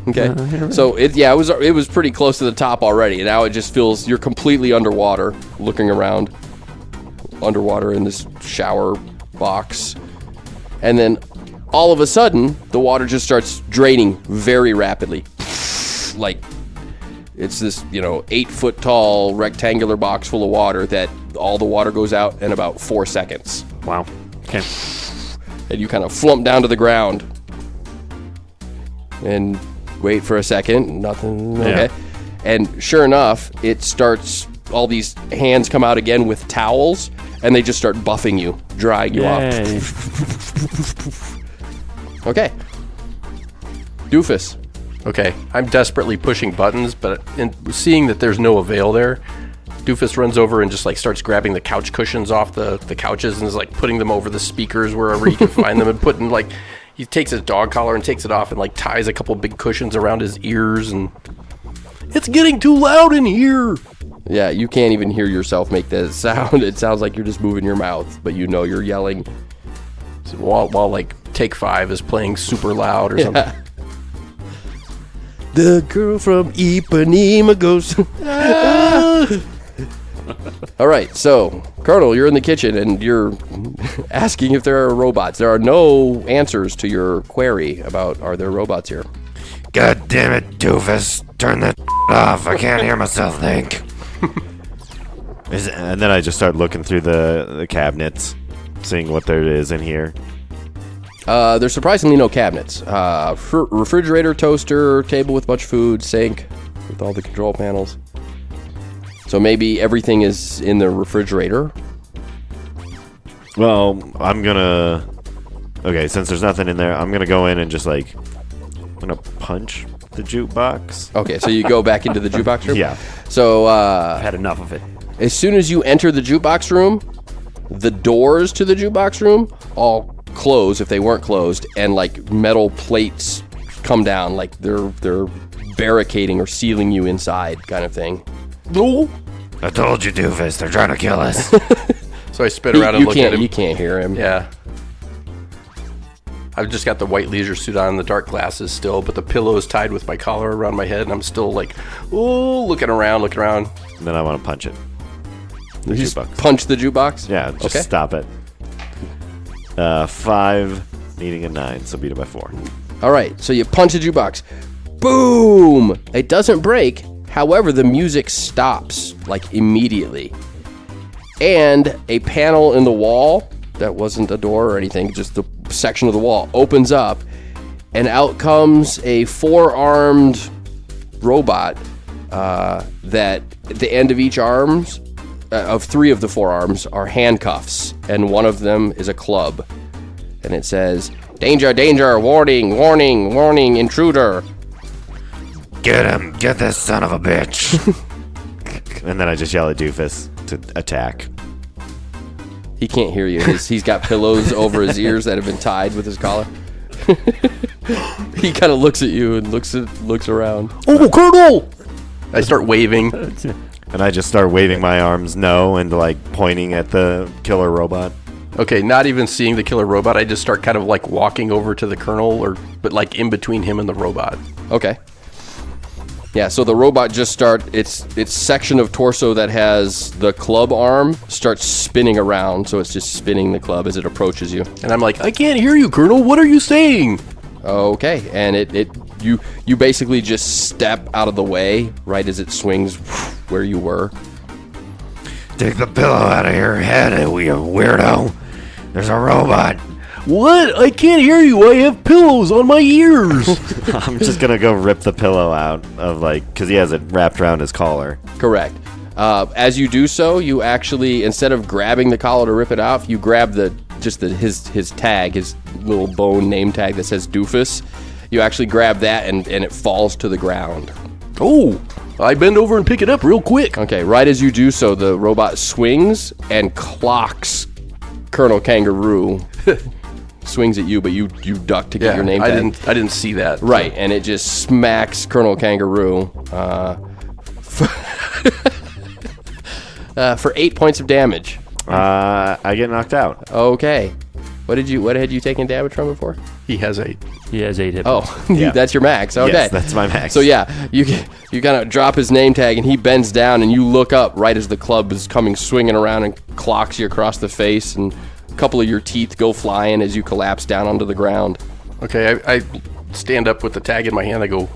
Okay. So it was pretty close to the top already, and now it just feels you're completely underwater, looking around, underwater in this shower box, and then all of a sudden the water just starts draining very rapidly, like it's this 8-foot tall rectangular box full of water that all the water goes out in about 4 seconds, wow. Okay. and you kind of flump down to the ground and wait for a second, nothing. Okay. And sure enough, it starts, all these hands come out again with towels, and they just start buffing you, drying you off. Yay. Okay. Doofus. Okay, I'm desperately pushing buttons, but seeing that there's no avail there, Doofus runs over and just like starts grabbing the couch cushions off the couches and is like putting them over the speakers wherever he can find them, and putting like, he takes his dog collar and takes it off and like ties a couple big cushions around his ears, and it's getting too loud in here. Yeah, you can't even hear yourself make that sound. It sounds like you're just moving your mouth, but you're yelling. So while like Take 5 is playing super loud or something. The girl from Ipanema goes. All right, so Colonel, you're in the kitchen and you're asking if there are robots. There are no answers to your query about are there robots here. God damn it, doofus. Turn that off. I can't hear myself think. And then I just start looking through the cabinets, seeing what there is in here. There's surprisingly no cabinets. Refrigerator, toaster, table with a bunch of food, sink with all the control panels. So maybe everything is in the refrigerator. Well, I'm gonna. Okay, since there's nothing in there, I'm gonna go in and just like. I'm gonna punch the jukebox. Okay, so you go back into the jukebox room? Yeah. So, I've had enough of it. as soon as you enter the jukebox room, the doors to the jukebox room all close if they weren't closed, and like metal plates come down, like they're barricading or sealing you inside, kind of thing. No. I told you, Doofus, they're trying to kill us. So I spit around and look at him. You can't hear him. Yeah. I've just got the white leisure suit on, the dark glasses still, but the pillow is tied with my collar around my head, and I'm still like, oh, looking around. And then I want to punch it. The You just jukebox. punch the jukebox? Yeah, just Okay. stop it. 5, needing a 9, so beat it by 4. All right, so you punch the jukebox. Boom! It doesn't break. However, the music stops, like, immediately. And a panel in the wall, that wasn't a door or anything, just the section of the wall, opens up, and out comes a 4-armed robot that at the end of each arms, of 3 of the 4 arms, are handcuffs, and one of them is a club. And it says, "Danger, danger, warning, warning, warning, intruder." Get him. Get this son of a bitch. And then I just yell at Doofus to attack. He can't hear you. He's got pillows over his ears that have been tied with his collar. He kind of looks at you and looks around. Oh, Colonel! I start waving. And I just start waving my arms no and like pointing at the killer robot. Okay, not even seeing the killer robot, I just start kind of like walking over to the Colonel, but like in between him and the robot. Okay. Yeah, so the robot just its section of torso that has the club arm starts spinning around, so it's just spinning the club as it approaches you. And I'm like, I can't hear you, Colonel. What are you saying? Okay, and you basically just step out of the way right as it swings where you were. Take the pillow out of your head, you weirdo. There's a robot. What? I can't hear you. I have pillows on my ears. I'm just gonna go rip the pillow out of like, because he has it wrapped around his collar. Correct. As you do so, you actually, instead of grabbing the collar to rip it off, you grab his tag, his little bone name tag that says Doofus. You actually grab that and it falls to the ground. Oh, I bend over and pick it up real quick. Okay, right as you do so, the robot swings and clocks Colonel Kangaroo. Swings at you, but you duck to get your name tag. I didn't see that. Right, and it just smacks Colonel Kangaroo for 8 points of damage. I get knocked out. Okay. What had you taken damage from before? He has 8. He has 8 hit Oh, points. Yeah. that's your max. Okay. Yes, that's my max. So yeah, you kind of drop his name tag, and he bends down, and you look up right as the club is coming swinging around and clocks you across the face, and a couple of your teeth go flying as you collapse down onto the ground. Okay, I stand up with the tag in my hand. I go,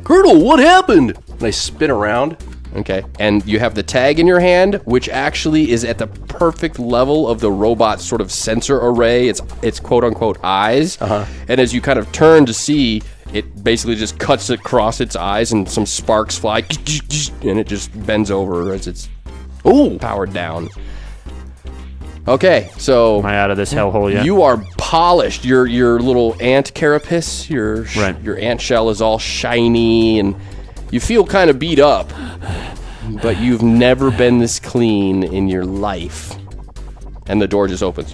Colonel, what happened? And I spin around. Okay, and you have the tag in your hand, which actually is at the perfect level of the robot's sort of sensor array. It's quote unquote eyes. And as you kind of turn to see, it basically just cuts across its eyes, and some sparks fly, and it just bends over as it's powered down. Okay, so Am I out of this hellhole yet? you are polished. Your little ant carapace, your ant shell is all shiny, and you feel kind of beat up. But you've never been this clean in your life. And the door just opens.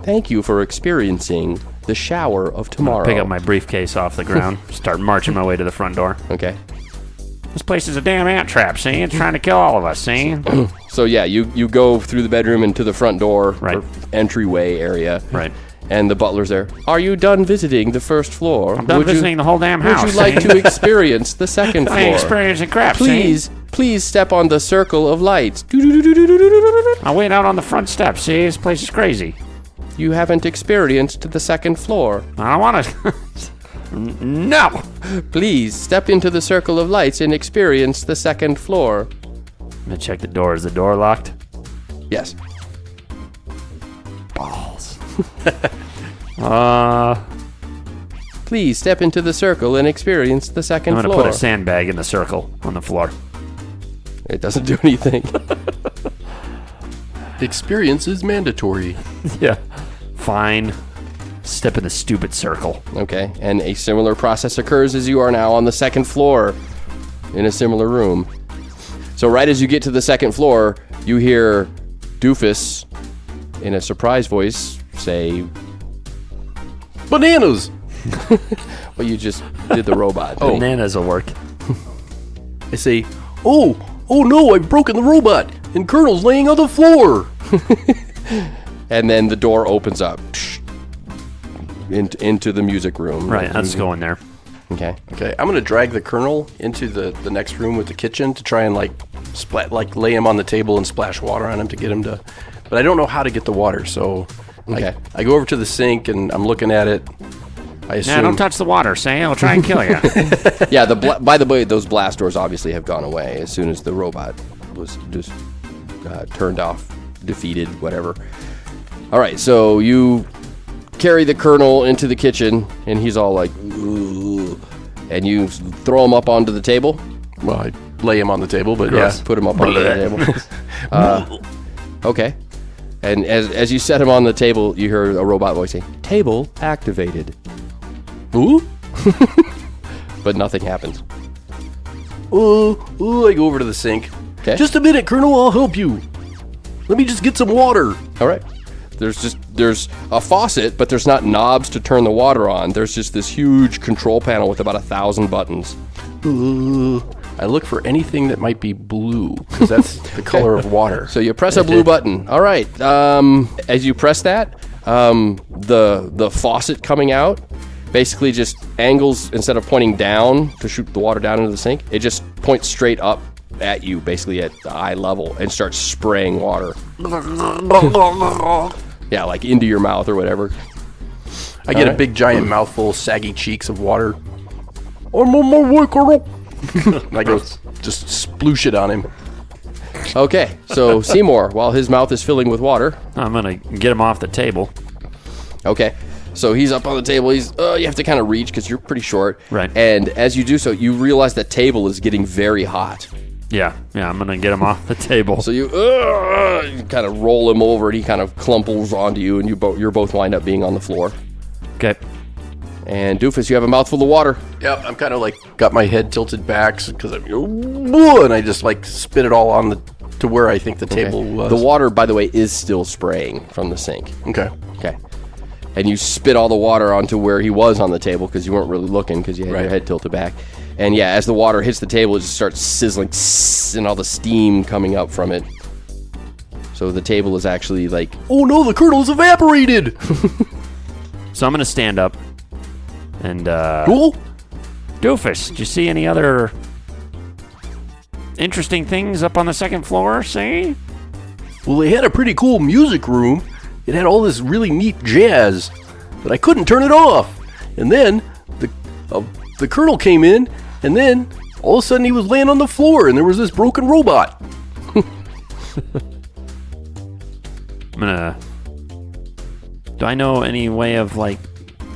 Thank you for experiencing the shower of tomorrow. Pick up my briefcase off the ground, start marching my way to the front door. Okay. This place is a damn ant trap, see? It's trying to kill all of us, see? So yeah, you go through the bedroom and to the front door, Right. or entryway area. Right. And the butler's there. Are you done visiting the first floor? I'm done visiting the whole damn house. Would you like see? to experience the second floor? I ain't experiencing crap, Please step on the circle of lights. see? I'll wait out on the front steps, see? This place is crazy. You haven't experienced the second floor. I don't want to... No! Please step into the circle of lights and experience the second floor. I'm gonna check the door. Is the door locked? Yes. Balls. Please step into the circle and experience the second I'm gonna floor. put a sandbag in the circle on the floor. It doesn't do anything. Experience is mandatory. Yeah. Fine. Step in the stupid circle. Okay, and a similar process occurs as you are now on the second floor in a similar room. So right as you get to the second floor, you hear Doofus in a surprised voice say, Bananas! well, you just did the robot. thing. Bananas will work. I say, oh no, I've broken the robot, and Colonel's laying on the floor. And then the door opens up into the music room. Right, let's go in there. Okay. Okay, I'm gonna drag the Colonel into the next room with the kitchen to try and lay him on the table and splash water on him to get him to. But I don't know how to get the water, so Okay. I go over to the sink and I'm looking at it. I assume. Nah, don't touch the water, Sam. I'll try and kill you. Yeah, by the way, those blast doors obviously have gone away as soon as the robot was just turned off, defeated, whatever. All right, so you carry the Colonel into the kitchen, and he's all like, ooh, and you throw him up onto the table. Well, I lay him on the table, but Yes, put him up onto the table. Okay. And as you set him on the table, you hear a robot voice saying, "Table activated." Ooh. But nothing happens. Ooh, I go over to the sink. Okay. Just a minute, Colonel, I'll help you. Let me just get some water. All right. There's a faucet, but there's not knobs to turn the water on. There's just this huge control panel with about 1,000 buttons. I look for anything that might be blue, because that's the color of water. So you press a blue button. All right. As you press that, the faucet coming out basically just angles, instead of pointing down to shoot the water down into the sink, it just points straight up at you, basically at the eye level, and starts spraying water. Yeah, like into your mouth or whatever. I get a big giant mouthful, saggy cheeks of water. I'm on my way, Colonel. And I go just sploosh it on him. Okay, so Seymour, while his mouth is filling with water. I'm going to get him off the table. Okay, so he's up on the table. You have to kind of reach because you're pretty short. Right. And as you do so, you realize the table is getting very hot. Yeah, I'm going to get him off the table. So you kind of roll him over, and he kind of clumples onto you, and you're both wind up being on the floor. Okay. And Doofus, you have a mouthful of water. Yep, I'm kind of like got my head tilted back because I'm, and I just like spit it all on to where I think the table was. The water, by the way, is still spraying from the sink. Okay. Okay. And you spit all the water onto where he was on the table because you weren't really looking because you had your head tilted back. And yeah, as the water hits the table, it just starts sizzling, and all the steam coming up from it. So the table is actually like, Oh no, the Colonel's evaporated. So I'm going to stand up and, Cool. Doofus, did you see any other interesting things up on the second floor, see? Well, they had a pretty cool music room. It had all this really neat jazz, but I couldn't turn it off. And then the Colonel came in, and then all of a sudden he was laying on the floor, and there was this broken robot. Do I know any way of, like,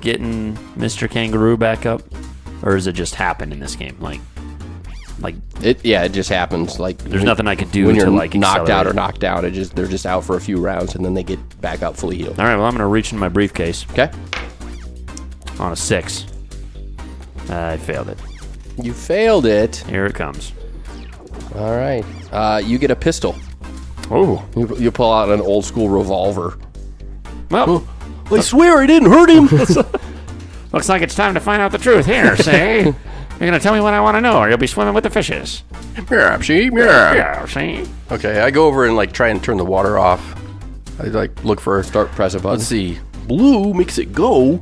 getting Mr. Kangaroo back up? Or does it just happen in this game? Like it just happens. Like there's nothing I could do when to, you're like, knocked out accelerate or it. knocked down. They're just out for a few rounds, and then they get back up fully healed. All right, well, I'm going to reach in my briefcase Okay. on a 6. I failed it. You failed it. Here it comes. All right. You get a pistol. Oh. You pull out an old school revolver. Well, I swear I didn't hurt him. looks like it's time to find out the truth here, see? You're going to tell me what I want to know, or you'll be swimming with the fishes. Yeah, see? Yeah. Yeah, see? Okay, I go over and like try and turn the water off. I like look for Press a button. Let's see. Blue makes it go.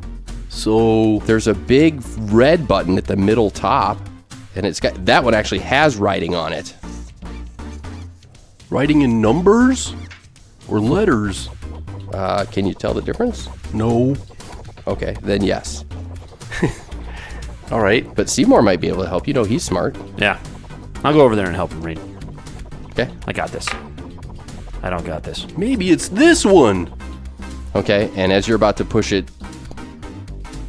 So There's a big red button at the middle top, and that one actually has writing on it. writing in numbers or letters? Can you tell the difference? No. Okay, then yes. All right. But Seymour might be able to help. You know he's smart. Yeah. I'll go over there and help him read. Okay. I got this. I don't got this. Maybe it's this one. Okay, and as you're about to push it,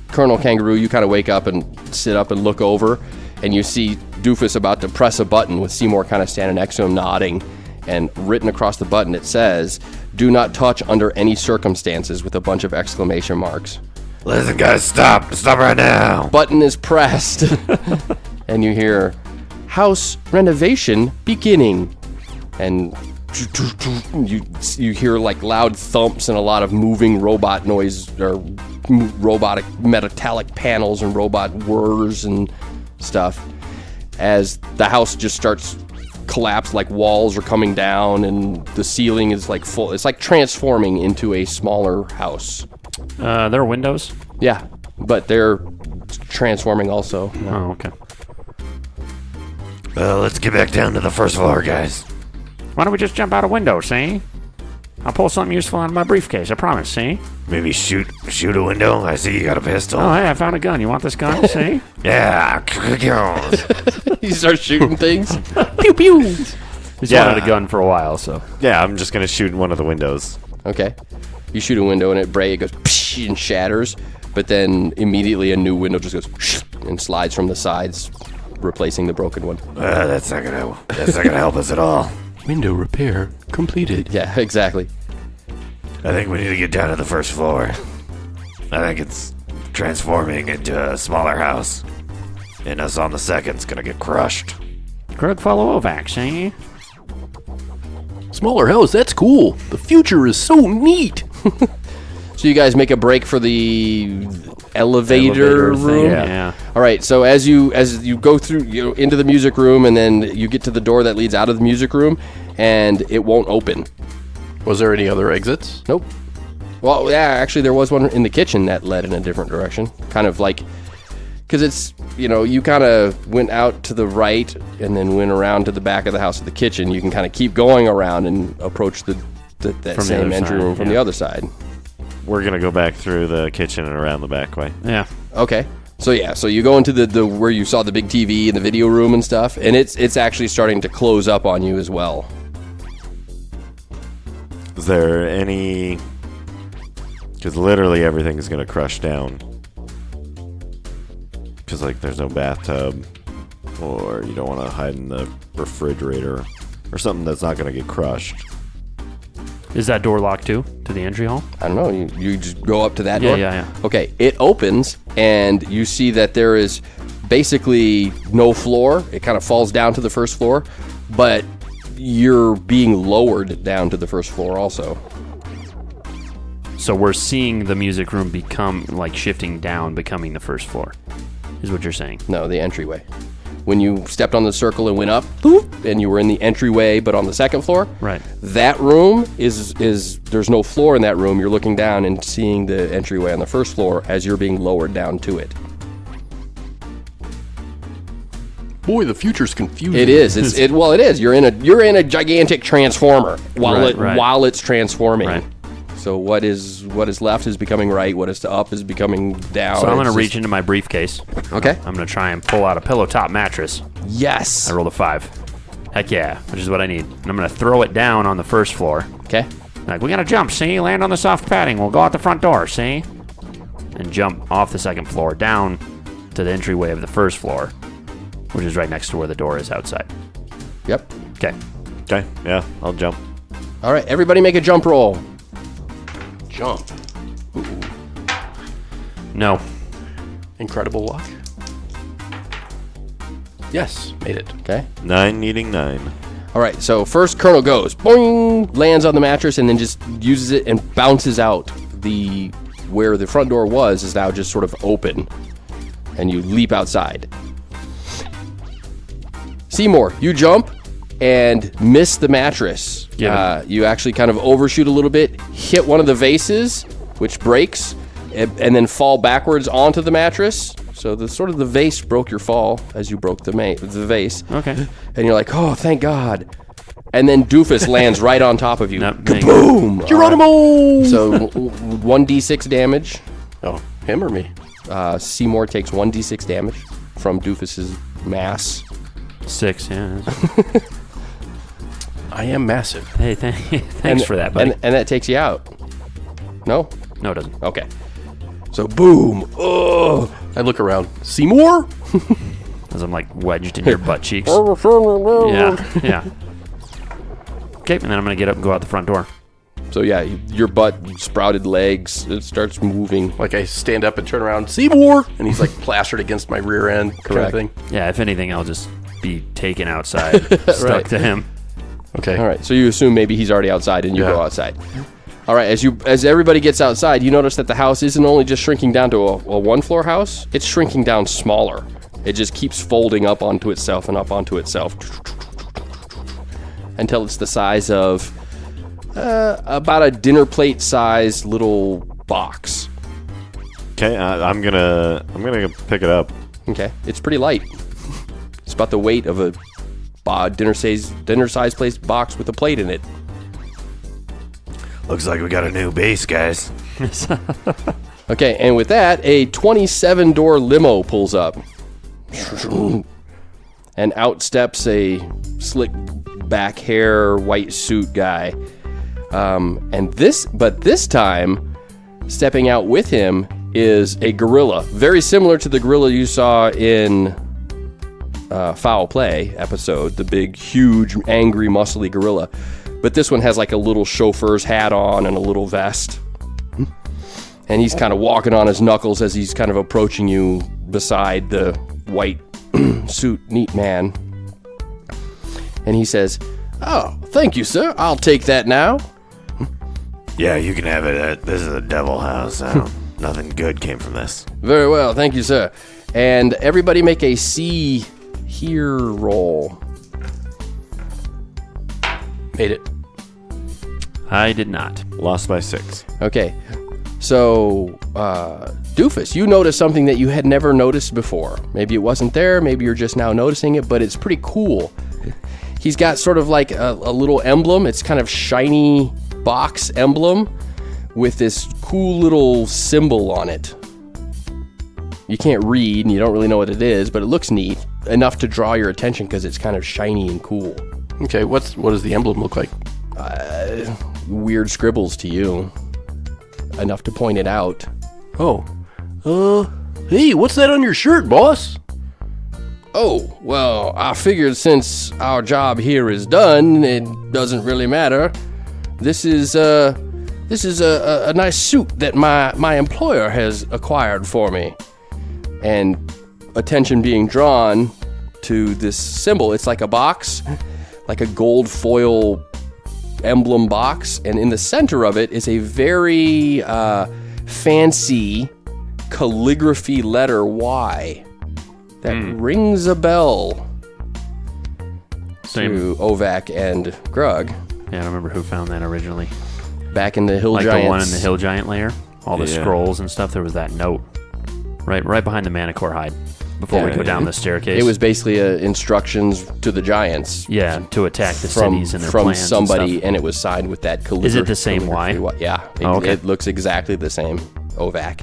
Colonel Kangaroo, you kind of wake up and sit up and look over, and you see Doofus about to press a button with Seymour kind of standing next to him nodding, And written across the button, it says, "Do not touch under any circumstances," with a bunch of exclamation marks. Listen, guys, stop. Stop right now. Button is pressed, and you hear, "House renovation beginning." And you hear like loud thumps and a lot of moving robot noise, or robotic metallic panels and robot whirs and stuff, as the house just starts collapse, like walls are coming down and the ceiling is like full. It's like transforming into a smaller house. There are windows. Yeah, but they're transforming also. Oh, okay. Well, let's get back down to the first floor, guys. Why don't we just jump out a window, see? I'll pull something useful out of my briefcase, I promise, see? Maybe shoot a window. I see you got a pistol. Oh, hey, I found a gun. You want this gun, see? Yeah. You start shooting things. Pew, pew! He's Yeah. wanted a gun for a while, so. Yeah, I'm just gonna shoot in one of the windows. Okay. You shoot a window and it goes psh and shatters, but then immediately a new window just goes psh and slides from the sides, replacing the broken one. That's not gonna help us at all. Window repair completed. Yeah, exactly. I think we need to get down to the first floor. I think it's transforming into a smaller house. And us on the second's gonna get crushed. Krug follow Ovac, see? Smaller house, that's cool. The future is so neat. So you guys make a break for the elevator thing, room. yeah. All right. So as you go through into the music room, and then you get to the door that leads out of the music room, and it won't open. Was there any other exits? Nope. Well, yeah, actually, there was one in the kitchen that led in a different direction. Kind of like, because it's, you kind of went out to the right and then went around to the back of the house to the kitchen. You can kind of keep going around and approach that From the same other entry side, room from yeah. the other side. We're gonna go back through the kitchen and around the back way. Yeah. Okay. So yeah, so you go into the where you saw the big TV and the video room and stuff, and it's actually starting to close up on you as well. Is there any? Because literally everything is gonna crush down. Because like there's no bathtub, or you don't want to hide in the refrigerator, or something that's not gonna get crushed. Is that door locked too, to the entry hall? I don't know. You just go up to that Yeah, door. yeah. Okay, it opens, and you see that there is basically no floor. It kind of falls down to the first floor, but you're being lowered down to the first floor also. So we're seeing the music room become, like, shifting down, becoming the first floor, is what you're saying. No, the entryway. When you stepped on the circle and went up, boop, and you were in the entryway, but on the second floor. Right. That room is there's no floor in that room. You're looking down and seeing the entryway on the first floor as you're being lowered down to it. Boy, the future's confusing. It is. It is. You're in a gigantic transformer while it's transforming. Right. So what is left is becoming right. What is up is becoming down. So I'm going It's to reach just- into my briefcase. Okay. I'm going to try and pull out a pillow top mattress. Yes. I rolled a 5. Heck yeah, which is what I need. And I'm going to throw it down on the first floor. Okay. Like, we got to jump, see? Land on the soft padding. We'll go out the front door, see? And jump off the second floor down to the entryway of the first floor, which is right next to where the door is outside. Yep. Okay. Okay, yeah, I'll jump. All right. Everybody make a jump roll. Jump. No. Incredible luck. Yes, made it. Okay. 9 needing 9. All right. So first, Colonel goes boing, lands on the mattress, and then just uses it and bounces out. Where the front door was is now just sort of open, and you leap outside. Seymour, you jump and miss the mattress. Yeah. You actually kind of overshoot a little bit, hit one of the vases, which breaks, and then fall backwards onto the mattress. So the vase broke your fall as you broke the vase. Okay. And you're like, oh, thank God. And then Doofus lands right on top of you. Nope. Boom! Geronimo! So 1d6 damage. Oh, him or me? Seymour takes 1d6 damage from Doofus's mass. 6, yeah. I am massive. Hey, thanks for that, buddy. And that takes you out. No? No, it doesn't. Okay. So boom. Oh. I look around. Seymour? As I'm, like, wedged in your butt cheeks. Yeah, yeah. Okay, and then I'm going to get up and go out the front door. So yeah, your butt, sprouted legs, it starts moving. Like I stand up and turn around, Seymour, and he's like plastered against my rear end, kind Correct. of thing. Yeah, if anything, I'll just be taken outside, stuck Right. to him. Okay. All right, so you assume maybe he's already outside and you Yeah. go outside. All right, as everybody gets outside, you notice that the house isn't only just shrinking down to a one-floor house, it's shrinking down smaller. It just keeps folding up onto itself and up onto itself until it's the size of about a dinner plate sized little box. Okay, I'm gonna pick it up. Okay, it's pretty light. It's about the weight of a dinner size place box with a plate in it. Looks like we got a new base, guys. Okay, and with that, a 27-door limo pulls up. And out steps a slick back hair, white suit guy. But this time, stepping out with him is a gorilla. Very similar to the gorilla you saw in Foul Play episode, the big, huge, angry, muscly gorilla. But this one has like a little chauffeur's hat on and a little vest. And he's kind of walking on his knuckles as he's kind of approaching you beside the white suit neat man. And he says, "Oh, thank you, sir. I'll take that now." Yeah, you can have it. This is a devil house. Nothing good came from this. Very well, thank you, sir. And everybody make a see here roll. Made it. I did not. Lost by 6. Okay, so Doofus, you noticed something that you had never noticed before. Maybe it wasn't there, maybe you're just now noticing it, but it's pretty cool. He's got sort of like a little emblem. It's kind of shiny box emblem with this cool little symbol on it. You can't read and you don't really know what it is, but it looks neat enough to draw your attention because it's kind of shiny and cool. Okay, what does the emblem look like? Weird scribbles to you. Enough to point it out. Oh. Hey, what's that on your shirt, boss? Oh, well, I figured since our job here is done, it doesn't really matter. This is a nice suit that my employer has acquired for me. And attention being drawn to this symbol. It's like a box, like a gold foil emblem box, and in the center of it is a very fancy calligraphy letter Y that rings a bell Same. to Ovac and Grug Yeah, I don't remember who found that originally. back in the Hill Like Giants. the one in the Hill Giant layer, all the Yeah. scrolls and stuff. There was that note right behind the Manicore hide before we Yeah, go down the staircase. It was basically instructions to the Giants. yeah, to attack the from cities and their from plans somebody, and and it was signed with that calligraphy. Is it the same Y? Yeah, Oh, okay. it looks exactly the same. Ovac.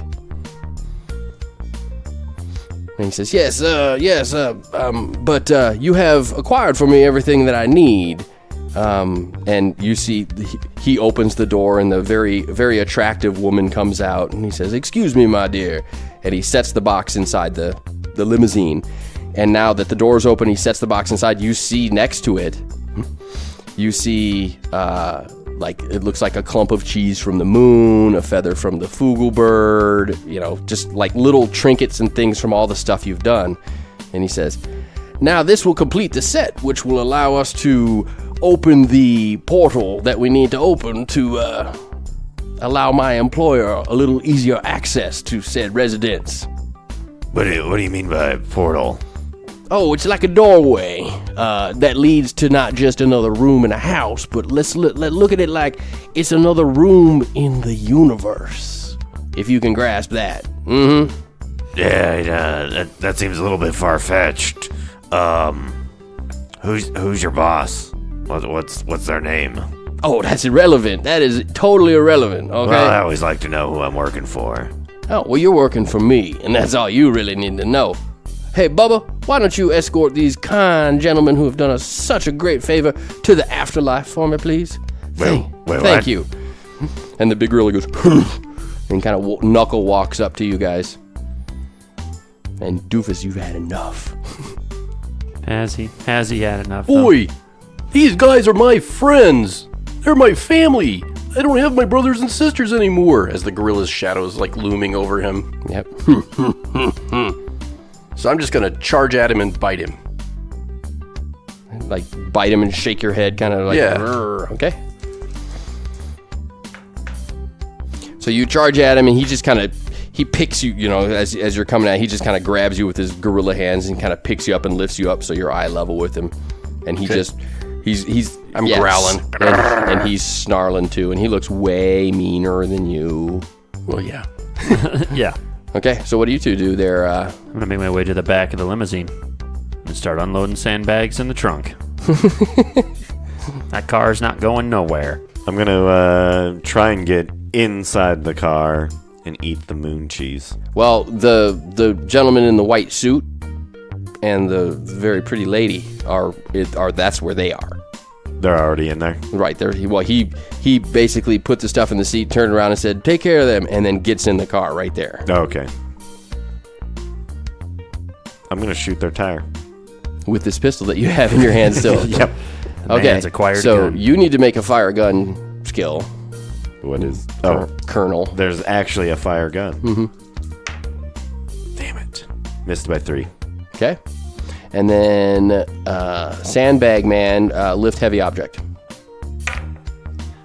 And he says, "Yes, but you have acquired for me everything that I need." And you see, he opens the door, and the very, very attractive woman comes out, and he says, "Excuse me, my dear," and he sets the box inside the limousine. And now that the door's open, he sets the box inside. You see next to it, you see like it looks like a clump of cheese from the moon, a feather from the Fugelbird, just like little trinkets and things from all the stuff you've done. And he says, "Now this will complete the set, which will allow us to open the portal that we need to open to allow my employer a little easier access to said residence." What do you mean by portal? Oh, it's like a doorway that leads to not just another room in a house, but let's look at it like it's another room in the universe. If you can grasp that. Mm-hmm. Yeah, that seems a little bit far-fetched. Who's your boss? What's their name? Oh, that's irrelevant. That is totally irrelevant, okay? Well, I always like to know who I'm working for. Oh, well, you're working for me, and that's all you really need to know. Hey, Bubba, why don't you escort these kind gentlemen who have done us such a great favor to the afterlife for me, please? Wait, Thank what? you. And the big gorilla goes, and kind of knuckle walks up to you guys. And Doofus, you've had enough. Has he had enough? though? Oi! These guys are my friends. They're my family. I don't have my brothers and sisters anymore. As the gorilla's shadow is like looming over him. Yep. So I'm just gonna charge at him and bite him. Like bite him and shake your head, kind of like. Yeah. "Rrr," okay. So you charge at him, and he just kind of picks you. You know, as you're coming at, he just kind of grabs you with his gorilla hands and kind of picks you up and lifts you up so you're eye level with him. And he just he's I'm growling. and he's snarling too, and he looks way meaner than you. Well, yeah. Yeah. Okay, so what do you two do there? I'm going to make my way to the back of the limousine and start unloading sandbags in the trunk. That car's not going nowhere. I'm gonna try and get inside the car and eat the moon cheese. Well, the gentleman in the white suit and the very pretty lady are that's where they are. They're already in there. Right there. He basically put the stuff in the seat, turned around and said, "Take care of them," and then gets in the car right there Okay. I'm gonna shoot their tire. with this pistol that you have in your hand still. Yep. The Okay. man's acquired So gun. you need to make a fire gun skill, What is? Oh, Colonel. there's actually a fire gun. Mm-hmm. Damn it! Missed by 3. Okay. And then sandbag man, lift heavy object.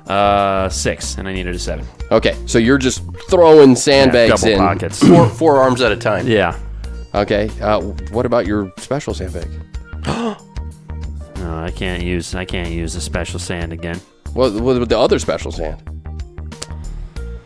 6, and I needed a 7. Okay, so you're just throwing sandbags Double in. pockets. Four arms at a time. Yeah. Okay. What about your special sandbag? No, I can't use the special sand again. What with the other special sand?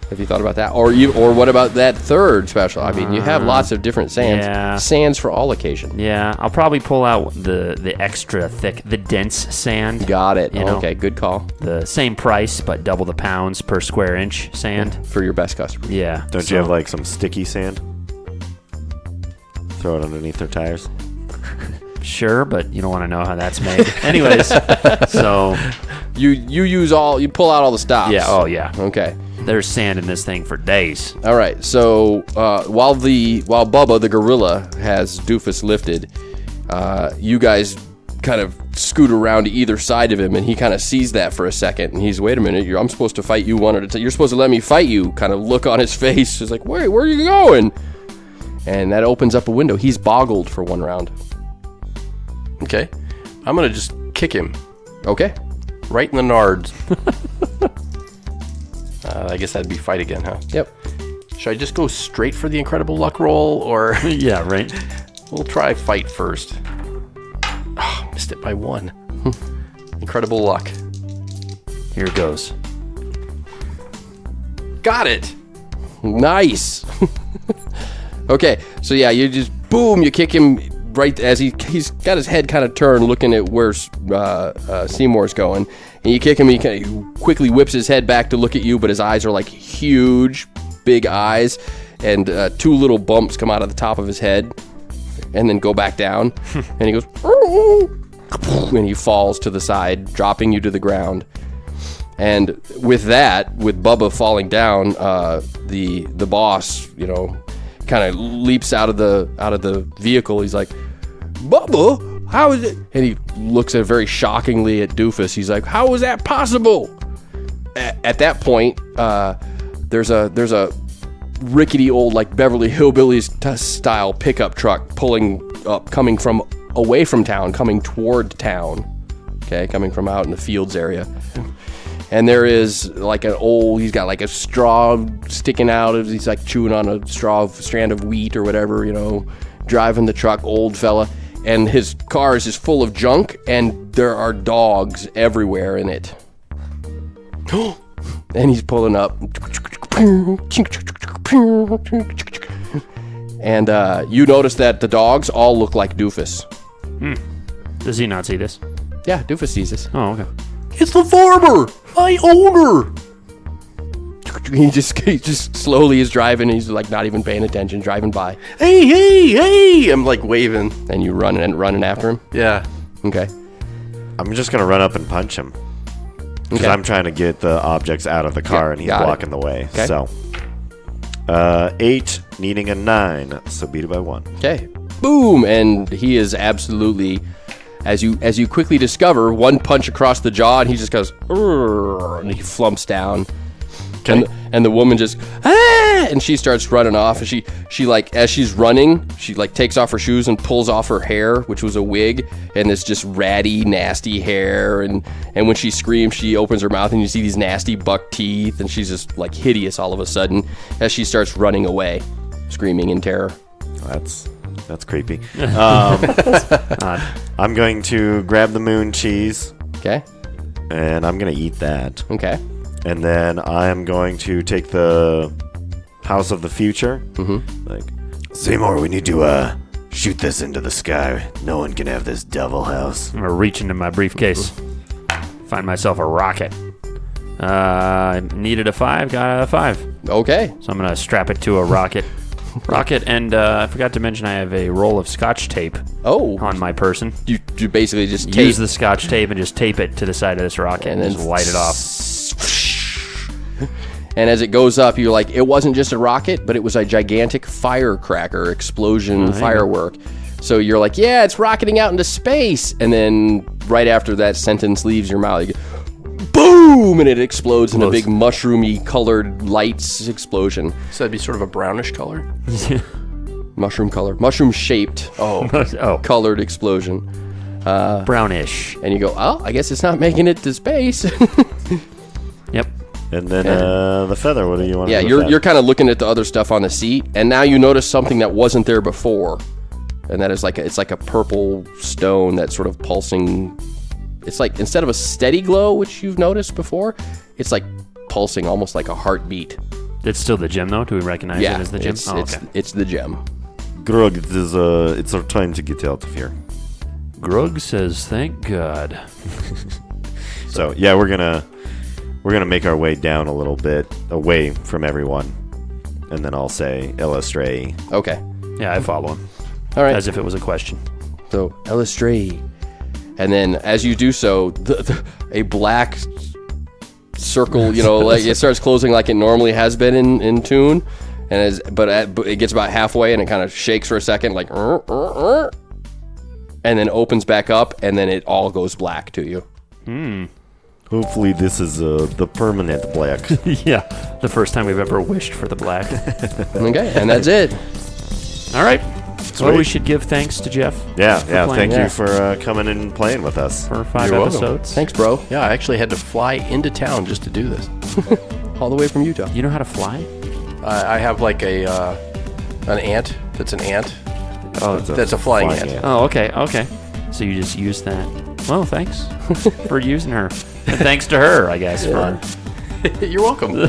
Have you thought about that? Or what about that third special? I mean, you have lots of different sands. yeah. Sands for all occasion. Yeah, I'll probably pull out the extra thick, the dense sand. Got it. You know. Okay, good call The same price, but double the pounds per square inch sand. for your best customer. Yeah. Don't you have like some sticky sand? Throw it underneath their tires. Sure, but you don't want to know how that's made. Anyways, so You pull out all the stops. yeah, oh yeah. Okay. There's sand in this thing for days. All right. So while Bubba the gorilla has Doofus lifted, you guys kind of scoot around to either side of him, and he kind of sees that for a second, and he's, wait a minute, I'm supposed to fight you one at a time. You're supposed to let me fight you. Kind of look on his face. He's like, wait, where are you going? And that opens up a window. He's boggled for one round. Okay. I'm gonna just kick him Okay. right in the nards. I guess that'd be fight again, huh? Yep. Should I just go straight for the incredible luck roll, or Yeah, right. we'll try fight first? Oh, missed it by 1. Incredible luck. Here it goes. Got it. Nice. Okay. So yeah, you just boom, you kick him right as he's got his head kind of turned, looking at where Seymour's going, and you kick him. And he quickly whips his head back to look at you, but his eyes are like huge, big eyes, and 2 little bumps come out of the top of his head, and then go back down, and he goes, and he falls to the side, dropping you to the ground. And with that, with Bubba falling down, the boss, kind of leaps out of the vehicle. He's like, "Bubba, how is it?" And he looks very shockingly at Doofus. He's like, "How is that possible?" At that point, there's a rickety old, like, Beverly Hillbillies style pickup truck pulling up, coming from away from town, coming toward town. Okay, coming from out in the fields area. And there is like he's got like a straw sticking out. He's like chewing on a strand of wheat or whatever, driving the truck, old fella. And his car is just full of junk, and there are dogs everywhere in it. And he's pulling up. And you notice that the dogs all look like Doofus. Does he not see this? Yeah, Doofus sees this. Oh, okay. It's the farmer. I own her. He just slowly is driving. He's like not even paying attention, driving by. Hey! I'm like waving. And you running after him. Yeah. Okay. I'm just gonna run up and punch him because Okay. I'm trying to get the objects out of the car, Yeah, and he's got it. blocking the way. Okay. So, 8 needing a 9, so beat it by 1. Okay. Boom! And he is absolutely As you quickly discover, one punch across the jaw, and he just goes, "Urgh," and he flumps down. And the woman just, ah! And she starts running off. And she like, as she's running, she like takes off her shoes and pulls off her hair, which was a wig, and it's just ratty, nasty hair. And when she screams, she opens her mouth, and you see these nasty buck teeth, and she's just like hideous all of a sudden as she starts running away, screaming in terror. That's creepy. I'm going to grab the moon cheese, Okay. and I'm going to eat that. Okay. And then I'm going to take the House of the Future. Mm-hmm. Like, Seymour, we need to shoot this into the sky. No one can have this devil house. I'm gonna reach into my briefcase, find myself a rocket. I needed a 5, got a 5. Okay. So I'm gonna strap it to a rocket. And I forgot to mention I have a roll of Scotch tape Oh. on my person. You basically just Use the Scotch tape and just tape it to the side of this rocket and then just light it off. And as it goes up, you're like, it wasn't just a rocket, but it was a gigantic firecracker explosion firework. So you're like, yeah, it's rocketing out into space. And then right after that sentence leaves your mouth, you go, boom, and it explodes in a big mushroomy colored lights explosion. So that'd be sort of a brownish color. Mushroom color, mushroom shaped Oh, colored explosion. brownish. And you go, oh, I guess it's not making it to space. Yep. and then the feather. What do you want Yeah, to do with you're that? kind of looking at the other stuff on the seat, and now you notice something that wasn't there before, and that is it's like a purple stone that's sort of pulsing. It's like, instead of a steady glow, which you've noticed before, it's like pulsing almost like a heartbeat. It's still the gem, though? Do we recognize it Yeah, as the gem? it's the gem. Grug, it's our time to get out of here. Grug says, thank God. So yeah, we're gonna make our way down a little bit away from everyone, and then I'll say Illustrate. Okay, Yeah, I follow him. all right. As if it was a question. So Ellestrade, and then as you do so, a black circle, like it starts closing like it normally has been in Toon, and but it gets about halfway and it kind of shakes for a second, like, and then opens back up, and then it all goes black to you. Hopefully this is the permanent black. Yeah, the first time we've ever wished for the black. Okay, and that's it. All right. Well, we should give thanks to Jeff Yeah. playing. Thank Yeah. you for coming and playing with us. for 5 You're welcome. episodes. Thanks, bro. Yeah, I actually had to fly into town just to do this. All the way from Utah. You know how to fly? I have like an ant that's an ant. Oh, That's a flying ant. Oh, okay. So you just use that. Well, thanks for using her. And thanks to her, I guess. You're welcome.